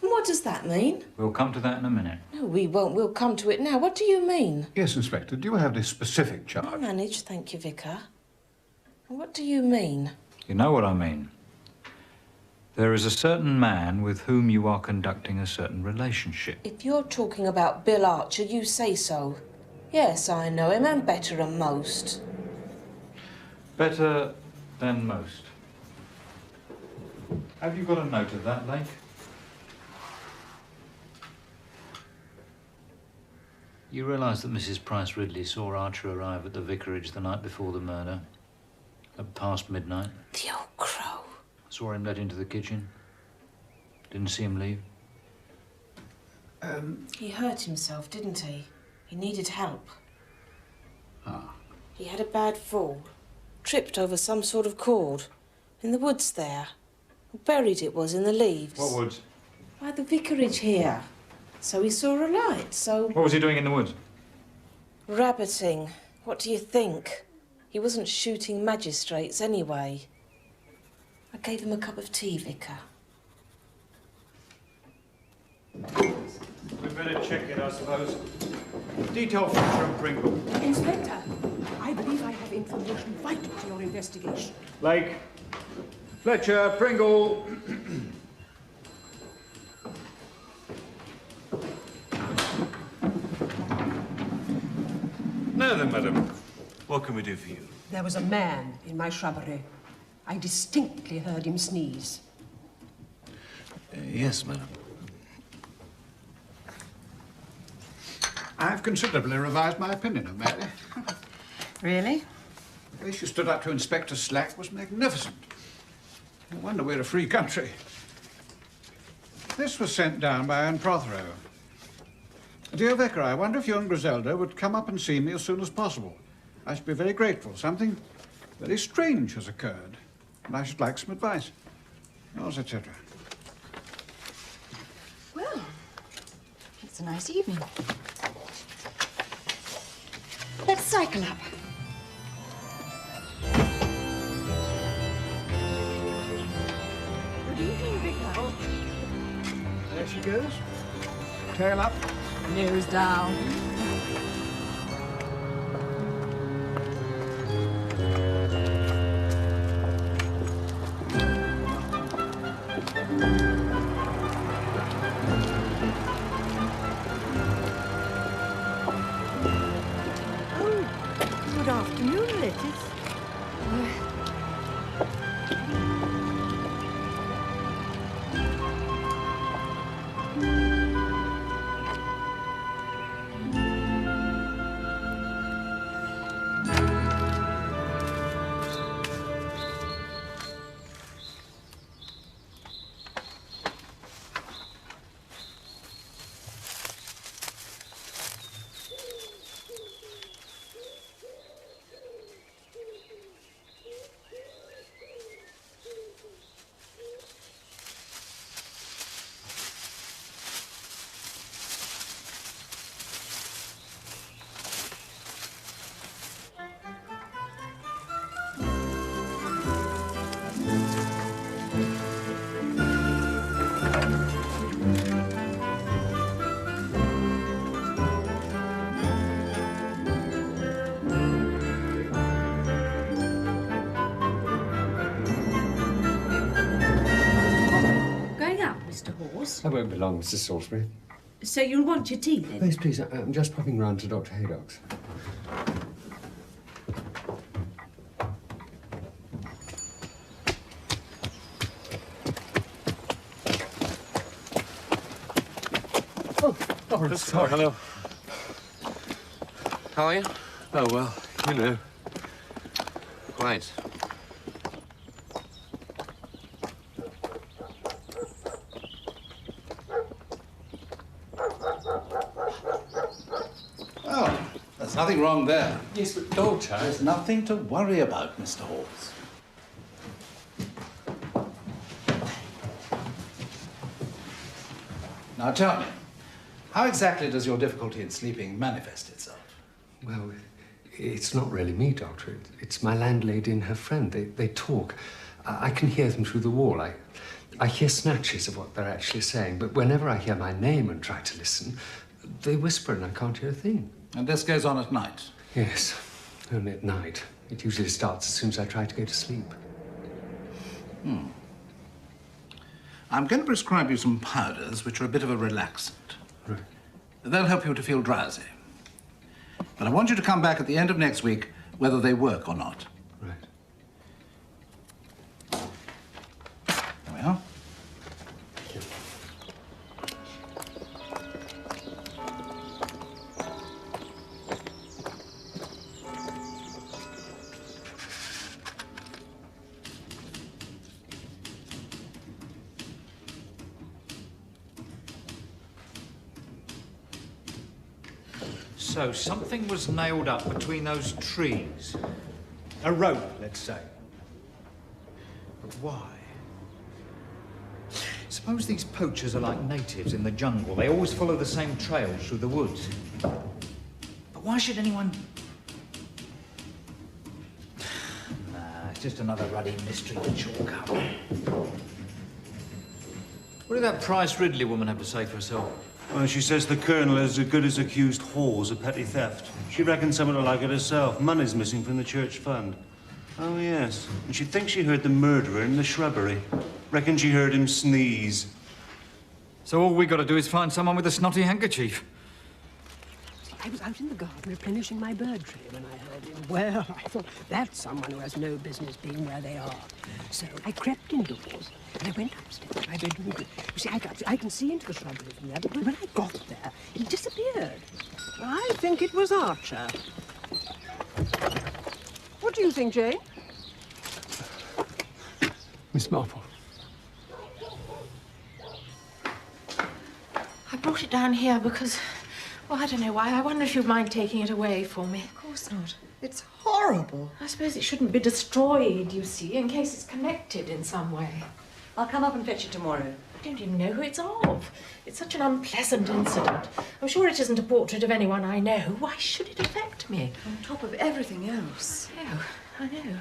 And what does that mean? We'll come to that in a minute. No, we won't. We'll come to it now. What do you mean? Yes, Inspector. Do you have any specific charge? I manage, thank you, Vicar. And what do you mean? You know what I mean. There is a certain man with whom you are conducting a certain relationship. If you're talking about Bill Archer, you say so. Yes, I know him, and better than most. Better than most. Have you got a note of that, Lake? You realise that Mrs. Price Ridley saw Archer arrive at the vicarage the night before the murder? At past midnight? The old crow. Saw him led into the kitchen. Didn't see him leave. He hurt himself, didn't he? He needed help. Ah. He had a bad fall. Tripped over some sort of cord. In the woods there. Buried it was in the leaves. What woods? By the vicarage here. So he saw a light, so... What was he doing in the woods? Rabbiting. What do you think? He wasn't shooting magistrates anyway. I gave him a cup of tea, Vicar. We'd better check it, I suppose. Detail Fletcher and Pringle. Inspector, I believe I have information vital to your investigation. Lake. Fletcher, Pringle. Now then, madam, what can we do for you? There was a man in my shrubbery. I distinctly heard him sneeze. Yes, madam. I've considerably revised my opinion of Mary. Really? The way she stood up to Inspector Slack was magnificent. No wonder we're a free country. This was sent down by Anne Prothero. Dear Vicar, I wonder if you and Griselda would come up and see me as soon as possible. I should be very grateful. Something very strange has occurred, and I should like some advice. Yours, etc. Well, it's a nice evening. Let's cycle up. Good evening, Vicar. There she goes. Tail up. Nose down. I won't be long, Mrs. Salisbury. So you'll want your tea then? Please, please, I'm just popping round to Dr. Haydock's. Oh, sorry. Hello. How are you? Oh, well, you know. Quite. Oh, there's nothing wrong there. Yes, but Doctor... There's nothing to worry about, Mr. Halls. Now tell me, how exactly does your difficulty in sleeping manifest itself? Well, it's not really me, Doctor. It's my landlady and her friend. They talk. I can hear them through the wall. I hear snatches of what they're actually saying, but whenever I hear my name and try to listen, they whisper and I can't hear a thing. And this goes on at night? Yes, only at night. It usually starts as soon as I try to go to sleep. I'm going to prescribe you some powders which are a bit of a relaxant. Right. They'll help you to feel drowsy. But I want you to come back at the end of next week, whether they work or not. Right. There we are. So something was nailed up between those trees. A rope, let's say. But why? Suppose these poachers are like natives in the jungle. They always follow the same trails through the woods. But why should anyone... Nah, it's just another ruddy mystery to chalk up. What did that Price Ridley woman have to say for herself? Well, she says the Colonel is as good as accused whores of petty theft. She reckons something like it herself. Money's missing from the church fund. Oh, yes. And she thinks she heard the murderer in the shrubbery. Reckons she heard him sneeze. So all we got to do is find someone with a snotty handkerchief. I was out in the garden replenishing my bird tray when I heard him. Well, I thought, that's someone who has no business being where they are. So I crept indoors and I went upstairs to my bedroom. You see, I can see into the shrubbery from there, but when I got there, he disappeared. I think it was Archer. What do you think, Jane? Miss Marple. I brought it down here because, well, I don't know why. I wonder if you'd mind taking it away for me. Of course not. It's horrible. I suppose it shouldn't be destroyed, you see, in case it's connected in some way. I'll come up and fetch it tomorrow. I don't even know who it's of. It's such an unpleasant incident. I'm sure it isn't a portrait of anyone I know. Why should it affect me? On top of everything else. Oh, I know.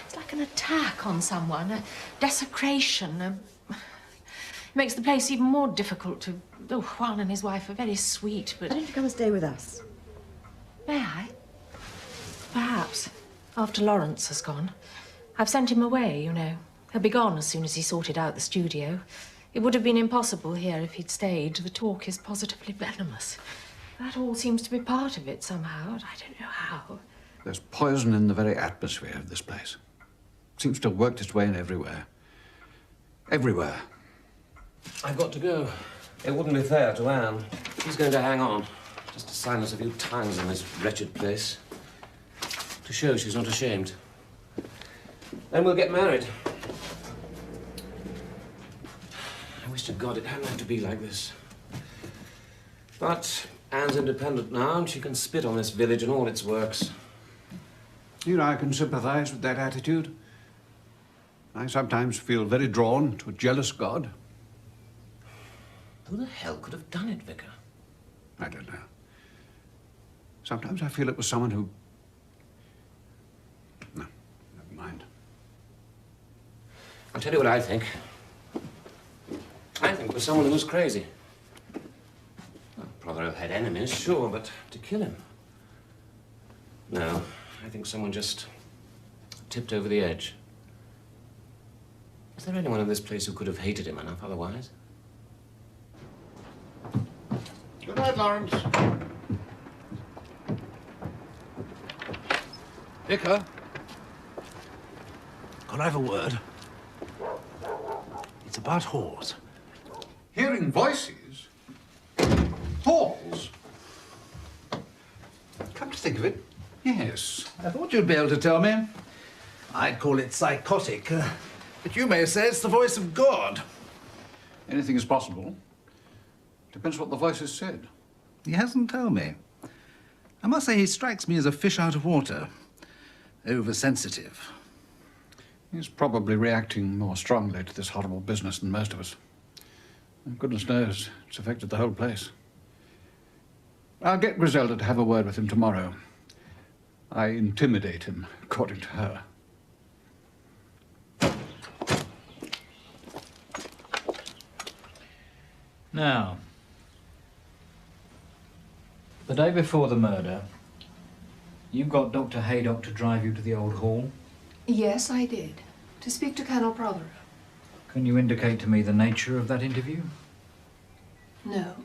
It's like an attack on someone, a desecration. It makes the place even more difficult to... Oh, Juan and his wife are very sweet, but... Why don't you come and stay with us? May I? Perhaps. After Lawrence has gone. I've sent him away, you know. He'll be gone as soon as he sorted out the studio. It would have been impossible here if he'd stayed. The talk is positively venomous. That all seems to be part of it somehow, and I don't know how. There's poison in the very atmosphere of this place. It seems to have worked its way in everywhere. Everywhere. I've got to go. It wouldn't be fair to Anne. She's going to hang on. Just to silence a few tongues in this wretched place. To show she's not ashamed. Then we'll get married. I wish to God it hadn't had to be like this. But Anne's independent now, and she can spit on this village and all its works. You know, I can sympathize with that attitude. I sometimes feel very drawn to a jealous God. Who the hell could have done it, Vicar? I don't know. Sometimes I feel it was someone who... No, never mind. I'll tell you what I think. I think it was someone who was crazy. Well, Prothero had enemies, sure, but to kill him? No, I think someone just tipped over the edge. Is there anyone in this place who could have hated him enough otherwise? Good night, Lawrence. Vicar? Can I have a word? It's about whores. Hearing voices? Halls? Come to think of it, yes. I thought you'd be able to tell me. I'd call it psychotic, but you may say it's the voice of God. Anything is possible. Depends what the voices said. He hasn't told me. I must say he strikes me as a fish out of water. Oversensitive. He's probably reacting more strongly to this horrible business than most of us. And goodness knows, it's affected the whole place. I'll get Griselda to have a word with him tomorrow. I intimidate him, according to her. Now, the day before the murder, you got Dr. Haydock to drive you to the old hall? Yes, I did. To speak to Colonel Prothero. Can you indicate to me the nature of that interview? No.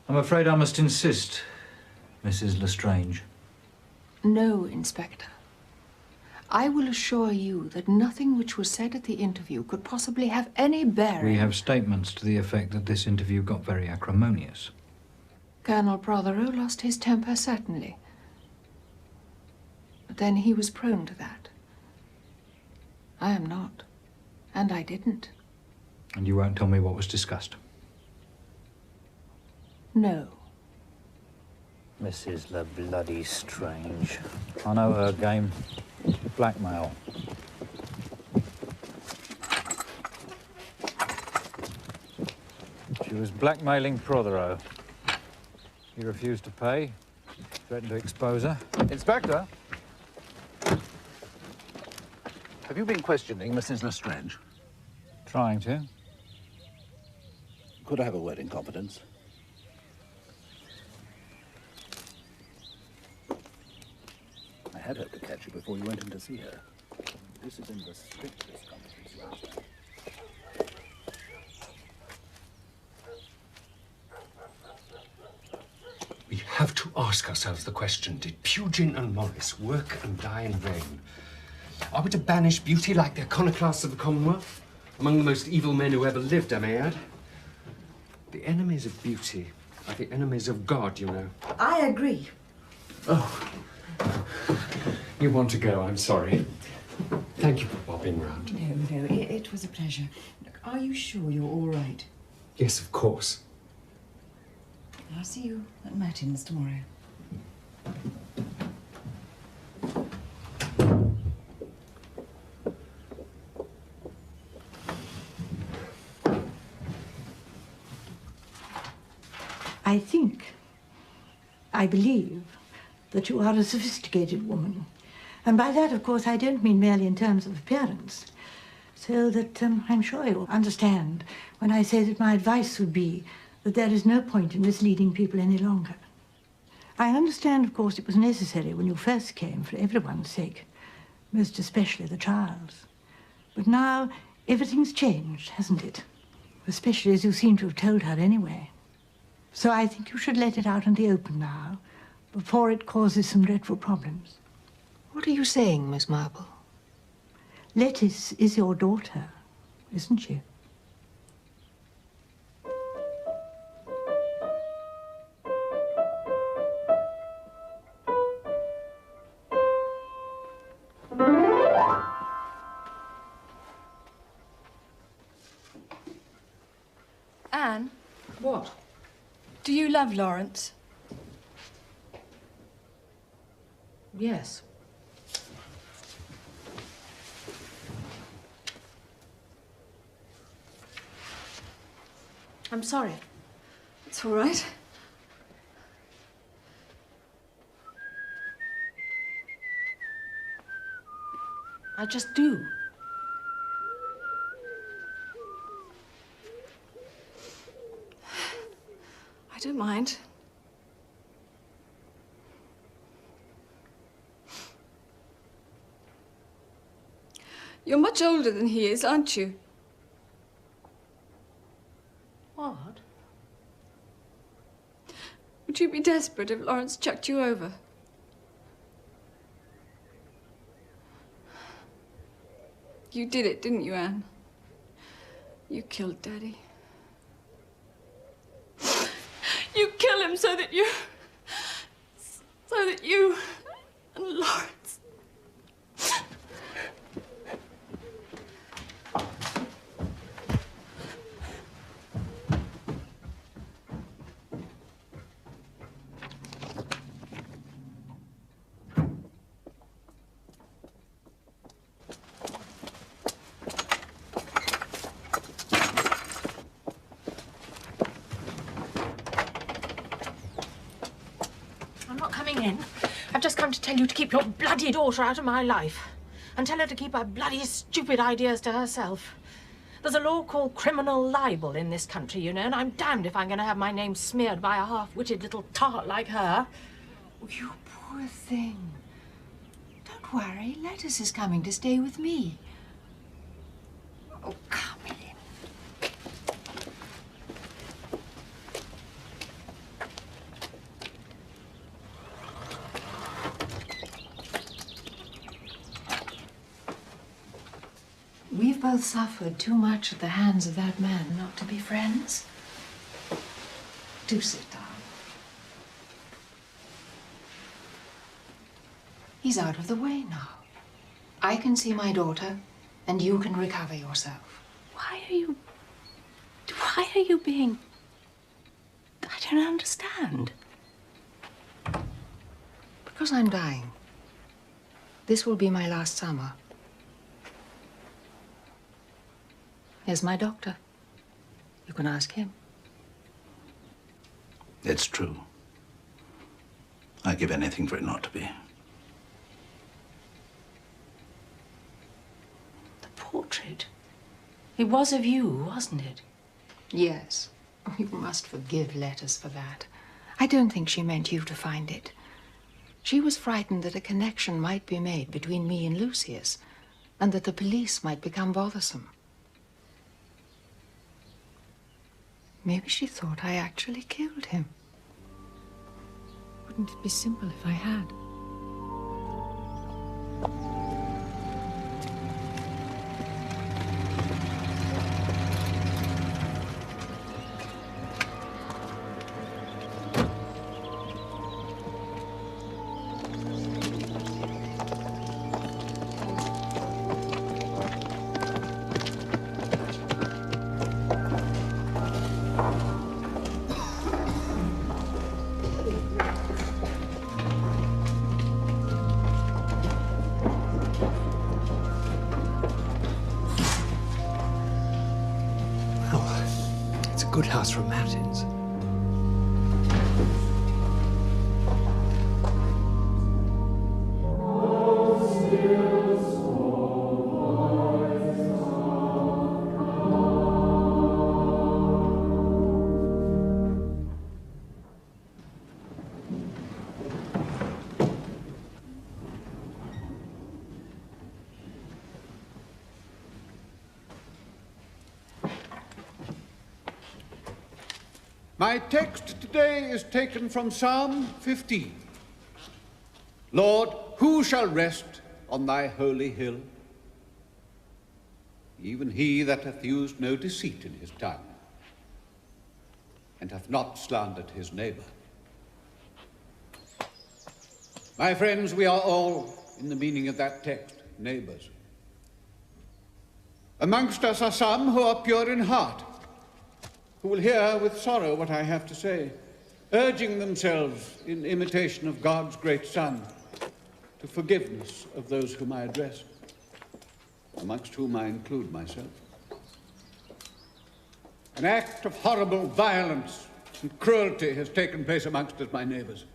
I'm afraid I must insist, Mrs. Lestrange. No, Inspector. I will assure you that nothing which was said at the interview could possibly have any bearing. We have statements to the effect that this interview got very acrimonious. Colonel Prothero lost his temper, certainly. But then he was prone to that. I am not. And I didn't. And you won't tell me what was discussed? No. Mrs. Bloody Strange. I know her game. Blackmail. She was blackmailing Prothero. He refused to pay, threatened to expose her. Inspector? Have you been questioning Mrs. Lestrange? Trying to. Could I have a word in confidence? I had hoped to catch you before you went in to see her. This is in the strictest confidence, you understand. We have to ask ourselves the question, did Pugin and Morris work and die in vain? Are we to banish beauty like the iconoclasts of the Commonwealth? Among the most evil men who ever lived, I may add. The enemies of beauty are the enemies of God, you know. I agree. Oh. You want to go, I'm sorry. Thank you for bobbing round. No, it was a pleasure. Look, are you sure you're all right? Yes, of course. I'll see you at Matins tomorrow. I believe that you are a sophisticated woman. And by that, of course, I don't mean merely in terms of appearance. So that I'm sure you'll understand when I say that my advice would be that there is no point in misleading people any longer. I understand, of course, it was necessary when you first came for everyone's sake, most especially the child's. But now everything's changed, hasn't it? Especially as you seem to have told her anyway. So I think you should let it out in the open now, before it causes some dreadful problems. What are you saying, Miss Marble? Lettice is your daughter, isn't she? Anne? What? Do you love Lawrence? Yes. I'm sorry. It's all right. I just do. I don't mind. You're much older than he is, aren't you? What? Would you be desperate if Lawrence chucked you over? You did it, didn't you, Anne? You killed Daddy. You kill him so that you and Lawrence. I've just come to tell you to keep your bloody daughter out of my life. And tell her to keep her bloody stupid ideas to herself. There's a law called criminal libel in this country, you know, and I'm damned if I'm going to have my name smeared by a half-witted little tart like her. Oh, you poor thing. Don't worry, Lettuce is coming to stay with me. Oh, come in. We've both suffered too much at the hands of that man not to be friends. Do sit down. He's out of the way now. I can see my daughter, and you can recover yourself. Why are you being... I don't understand. Because I'm dying. This will be my last summer. Here's my doctor. You can ask him. It's true. I'd give anything for it not to be. The portrait. It was of you, wasn't it? Yes. You must forgive Lettuce for that. I don't think she meant you to find it. She was frightened that a connection might be made between me and Lucius, and that the police might become bothersome. Maybe she thought I actually killed him. Wouldn't it be simple if I had? Good house from Martin's. My text today is taken from Psalm 15. Lord, who shall rest on thy holy hill? Even he that hath used no deceit in his tongue, and hath not slandered his neighbor. My friends, we are all, in the meaning of that text, neighbors. Amongst us are some who are pure in heart, who will hear with sorrow what I have to say, urging themselves in imitation of God's great Son to forgiveness of those whom I address, amongst whom I include myself. An act of horrible violence and cruelty has taken place amongst us, my neighbors.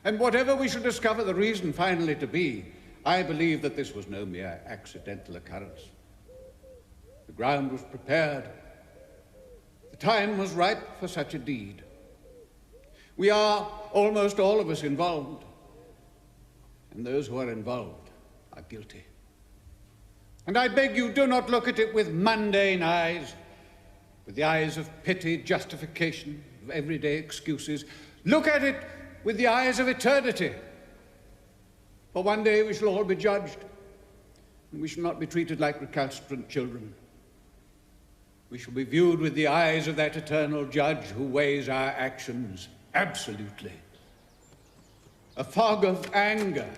And whatever we shall discover the reason finally to be, I believe that this was no mere accidental occurrence. The ground was prepared. The time was ripe for such a deed. We are, almost all of us, involved. And those who are involved are guilty. And I beg you, do not look at it with mundane eyes, with the eyes of pity, justification, of everyday excuses. Look at it with the eyes of eternity. For one day we shall all be judged, and we shall not be treated like recalcitrant children. We shall be viewed with the eyes of that eternal judge who weighs our actions absolutely. A fog of anger,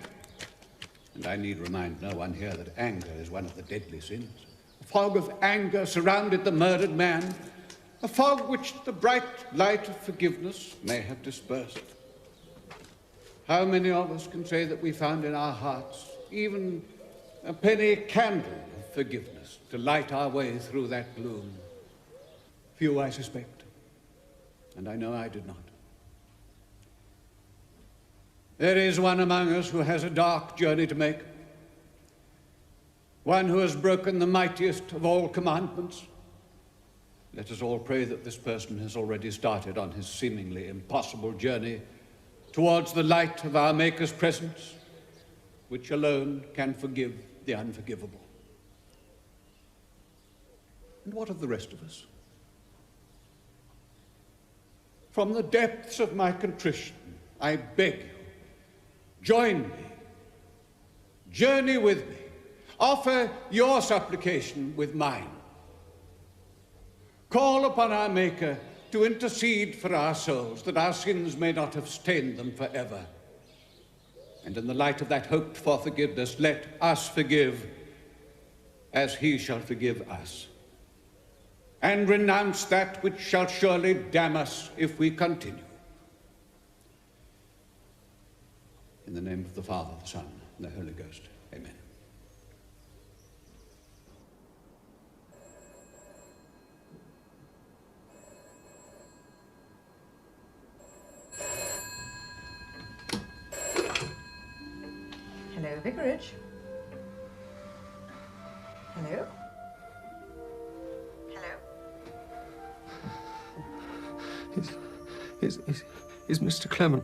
and I need remind no one here that anger is one of the deadly sins. A fog of anger surrounded the murdered man, a fog which the bright light of forgiveness may have dispersed. How many of us can say that we found in our hearts even a penny candle of forgiveness to light our way through that gloom? Few, I suspect, and I know I did not. There is one among us who has a dark journey to make, one who has broken the mightiest of all commandments. Let us all pray that this person has already started on his seemingly impossible journey towards the light of our Maker's presence, which alone can forgive the unforgivable. And what of the rest of us? From the depths of my contrition, I beg you, join me, journey with me, offer your supplication with mine. Call upon our Maker to intercede for our souls, that our sins may not have stained them forever. And in the light of that hoped for forgiveness, let us forgive as he shall forgive us, and renounce that which shall surely damn us if we continue. In the name of the Father, the Son, and the Holy Ghost. Amen. Hello, Vicarage. Hello? Is Mr. Clement?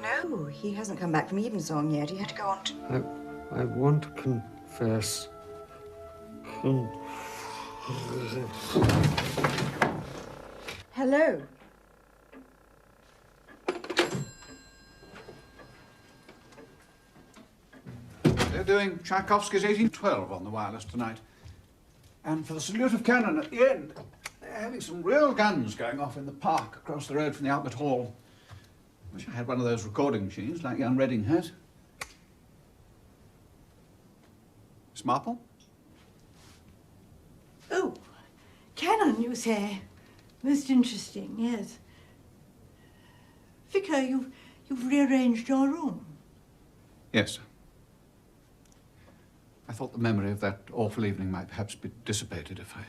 No, he hasn't come back from evensong yet. He had to go on to... I want to confess. Hello? They're doing Tchaikovsky's 1812 on the wireless tonight. And for the salute of cannon at the end, they're having some real guns going off in the park across the road from the Albert Hall. Wish I had one of those recording machines like young Redding has. Miss Marple? Oh, cannon, you say? Most interesting, yes. Vicar, you've rearranged your room. Yes, sir. I thought the memory of that awful evening might perhaps be dissipated if I...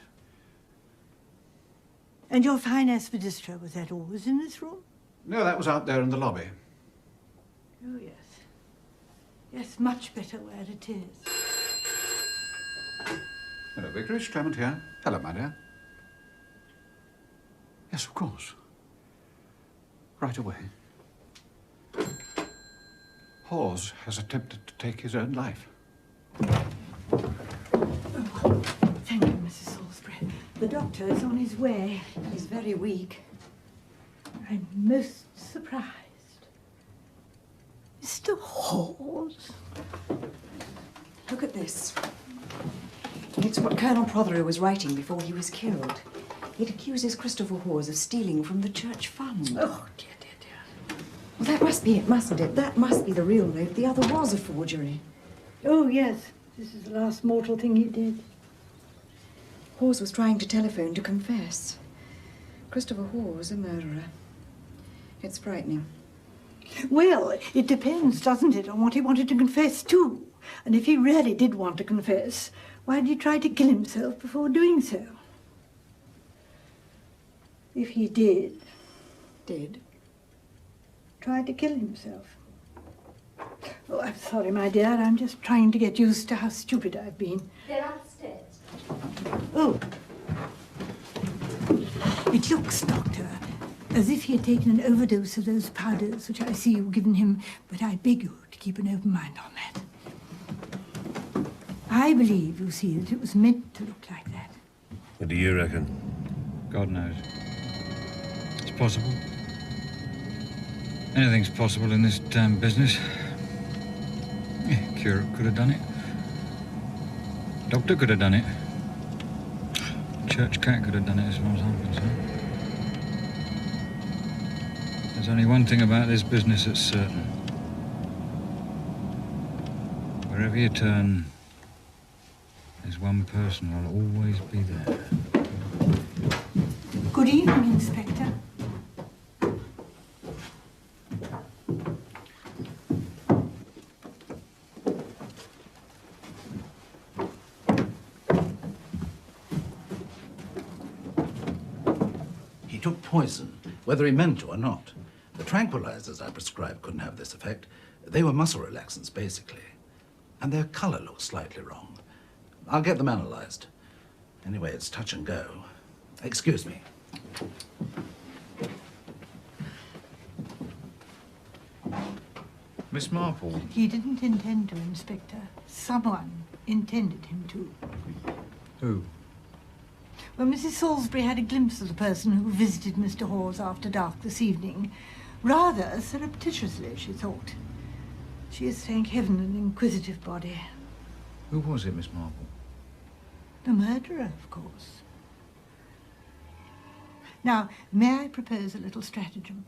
And your fine aspidistra, was that always in this room? No, that was out there in the lobby. Oh, yes. Yes, much better where it is. Hello, Vicarage. Clement here. Hello, my dear. Yes, of course. Right away. Hawes has attempted to take his own life. Oh, thank you, Mrs. Salisbury. The doctor is on his way. He's very weak. I'm most surprised. Mr. Hawes? Look at this. It's what Colonel Prothero was writing before he was killed. It accuses Christopher Hawes of stealing from the church fund. Oh, dear, dear, dear. Well, that must be it, mustn't it? That must be the real note. The other was a forgery. Oh, yes. This is the last mortal thing he did. Hawes was trying to telephone to confess. Christopher Hawes, a murderer. It's frightening. Well, it depends, doesn't it, on what he wanted to confess to. And if he really did want to confess, why did he try to kill himself before doing so? If he did... Did? Tried to kill himself. Oh, I'm sorry, my dear. I'm just trying to get used to how stupid I've been. They're upstairs. Oh. It looks, Doctor, as if he had taken an overdose of those powders which I see you've given him, but I beg you to keep an open mind on that. I believe, you see, that it was meant to look like that. What do you reckon? God knows. possible. Anything's possible in this damn business. Curate could have done it. Doctor could have done it. Church cat could have done it, as far as I'm concerned. There's only one thing about this business that's certain. Wherever you turn, there's one person who'll always be there. Good evening, Inspector. He took poison, whether he meant to or not. The tranquilizers I prescribed couldn't have this effect. They were muscle relaxants, basically. And their color looks slightly wrong. I'll get them analyzed. Anyway, it's touch and go. Excuse me. Miss Marple. He didn't intend to, Inspector. Someone intended him to. Who? Well, Mrs. Salisbury had a glimpse of the person who visited Mr. Hawes after dark this evening. Rather surreptitiously, she thought. She is, thank heaven, an inquisitive body. Who was it, Miss Marple? The murderer, of course. Now, may I propose a little stratagem?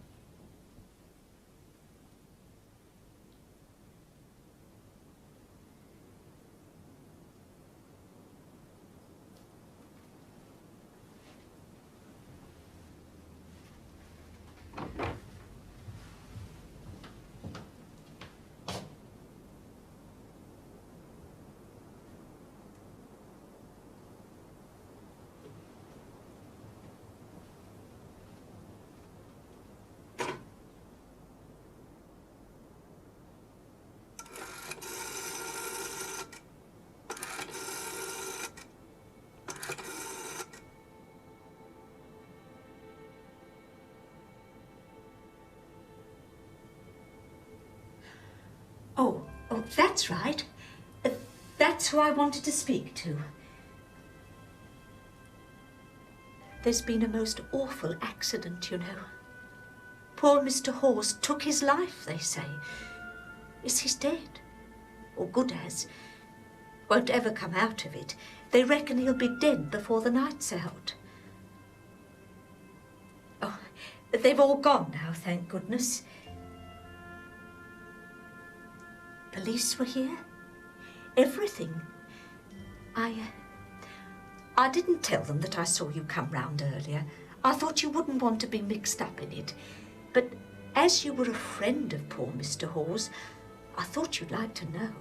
Oh, that's right. That's who I wanted to speak to. There's been a most awful accident, you know. Poor Mr. Hawes took his life, they say. Is he dead? Or good as? Won't ever come out of it. They reckon he'll be dead before the night's out. Oh, they've all gone now, thank goodness. Police were here. Everything. I didn't tell them that I saw you come round earlier. I thought you wouldn't want to be mixed up in it. But as you were a friend of poor Mr. Hawes, I thought you'd like to know.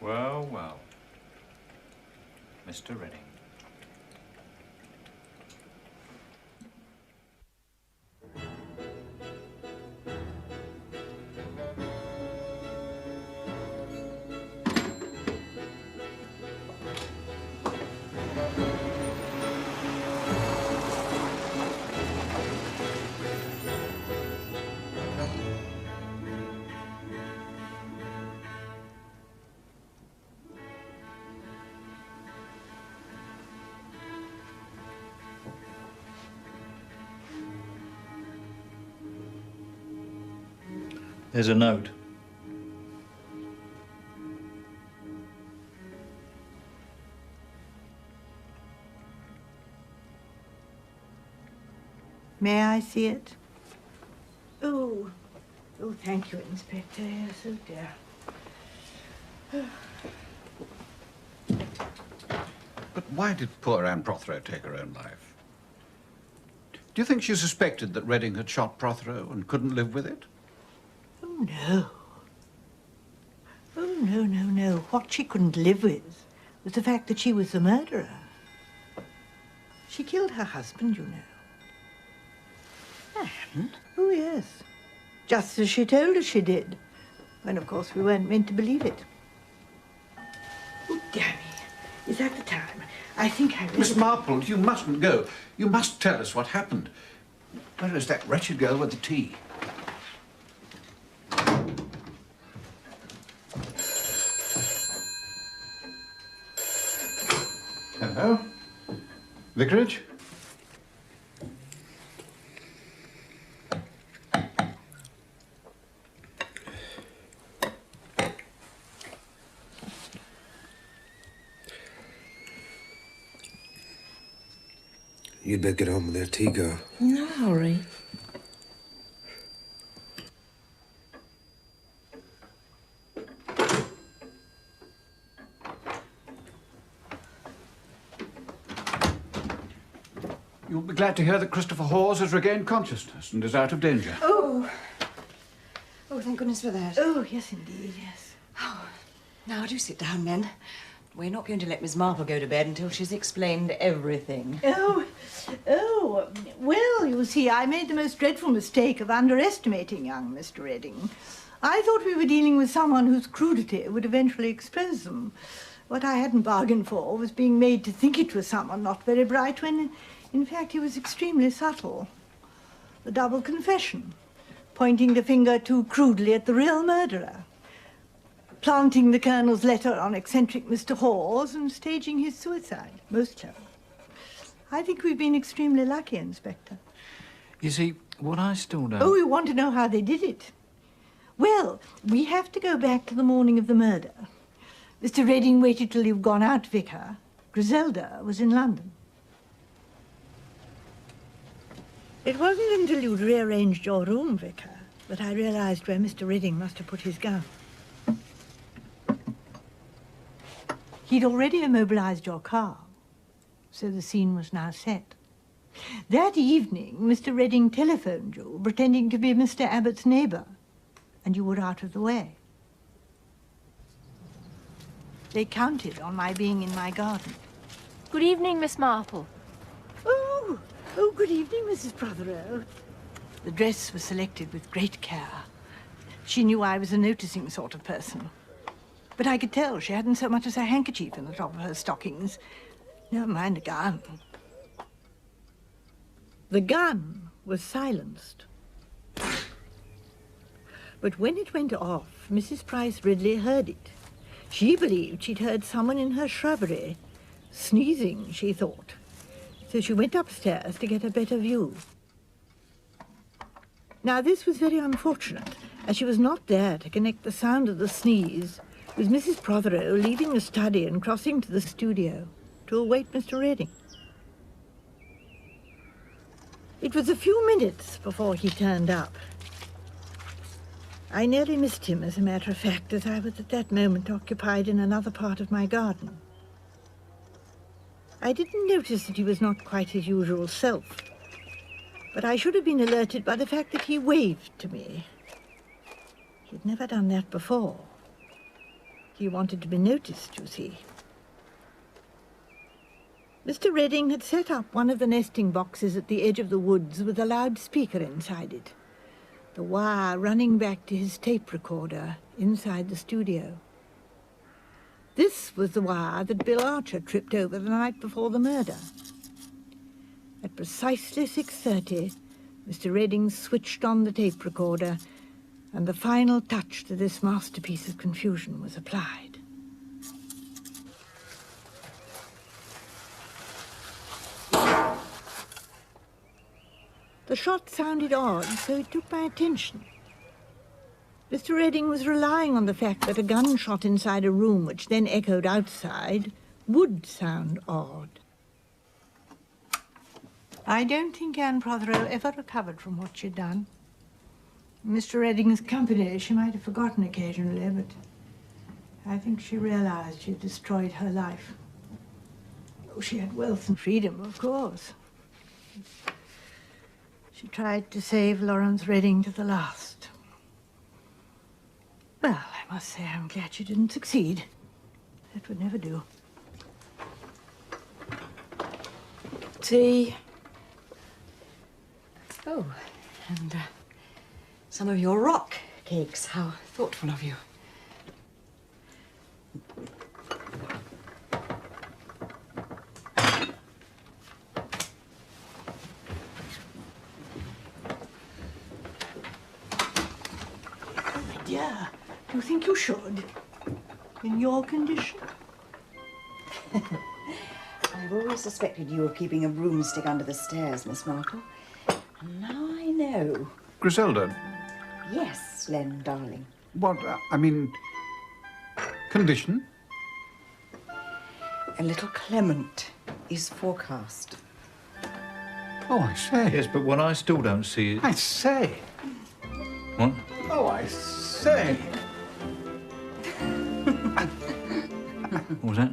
Well, well. Mr. Redding. There's a note. May I see it? Oh, thank you, Inspector. Yes, oh dear. But why did poor Anne Prothero take her own life? Do you think she suspected that Redding had shot Prothero and couldn't live with it? Oh, no. Oh, no, no, no. What she couldn't live with was the fact that she was the murderer. She killed her husband, you know. Anne? Oh, yes. Just as she told us she did. When, of course, we weren't meant to believe it. Oh, damn me. Is that the time? I think I... Miss Marple, you mustn't go. You must tell us what happened. Where is that wretched girl with the tea? Hello? Vicarage? You'd better get on with that tea, girl. No hurry. You'll be glad to hear that Christopher Hawes has regained consciousness and is out of danger. Oh, thank goodness for that. Oh, yes, indeed, yes. Oh, now do sit down, then. We're not going to let Miss Marple go to bed until she's explained everything. Oh, well, you see, I made the most dreadful mistake of underestimating young Mr. Redding. I thought we were dealing with someone whose crudity would eventually expose them. What I hadn't bargained for was being made to think it was someone not very bright when, in fact, he was extremely subtle. The double confession, pointing the finger too crudely at the real murderer, planting the Colonel's letter on eccentric Mr. Hawes and staging his suicide. Most clever. I think we've been extremely lucky, Inspector. You see, what I still don't... Oh, you want to know how they did it? Well, we have to go back to the morning of the murder. Mr. Redding waited till you'd gone out, Vicar. Griselda was in London. It wasn't until you'd rearranged your room, Vicar, that I realized where Mr. Redding must have put his gun. He'd already immobilized your car, so the scene was now set. That evening, Mr. Redding telephoned you, pretending to be Mr. Abbott's neighbour, and you were out of the way. They counted on my being in my garden. Good evening, Miss Marple. Oh, good evening, Mrs. Prothero. The dress was selected with great care. She knew I was a noticing sort of person. But I could tell she hadn't so much as a handkerchief in the top of her stockings. Never mind a gun. The gun was silenced. But when it went off, Mrs. Price Ridley heard it. She believed she'd heard someone in her shrubbery, sneezing, she thought. So she went upstairs to get a better view. Now, this was very unfortunate, as she was not there to connect the sound of the sneeze with Mrs. Prothero leaving the study and crossing to the studio to await Mr. Redding. It was a few minutes before he turned up. I nearly missed him, as a matter of fact, as I was at that moment occupied in another part of my garden. I didn't notice that he was not quite his usual self, but I should have been alerted by the fact that he waved to me. He'd never done that before. He wanted to be noticed, you see. Mr. Redding had set up one of the nesting boxes at the edge of the woods with a loudspeaker inside it, the wire running back to his tape recorder inside the studio. This was the wire that Bill Archer tripped over the night before the murder. At precisely 6:30, Mr. Redding switched on the tape recorder, and the final touch to this masterpiece of confusion was applied. The shot sounded odd, so it took my attention. Mr. Redding was relying on the fact that a gunshot inside a room which then echoed outside would sound odd. I don't think Anne Prothero ever recovered from what she'd done. In Mr. Redding's company, she might have forgotten occasionally, but I think she realized she'd destroyed her life. Oh, she had wealth and freedom, of course. She tried to save Lawrence Redding to the last. Well, I must say I'm glad she didn't succeed. That would never do. Tea. Oh, and some of your rock cakes. How thoughtful of you. Yeah, do you think you should? In your condition? I've always suspected you of keeping a broomstick under the stairs, Miss Marple. And now I know. Griselda? Yes, Len, darling. What, I mean, condition? A little Clement is forecast. Oh, I say. Yes, but what I still don't see is... I say. What? Oh, I say. What was that?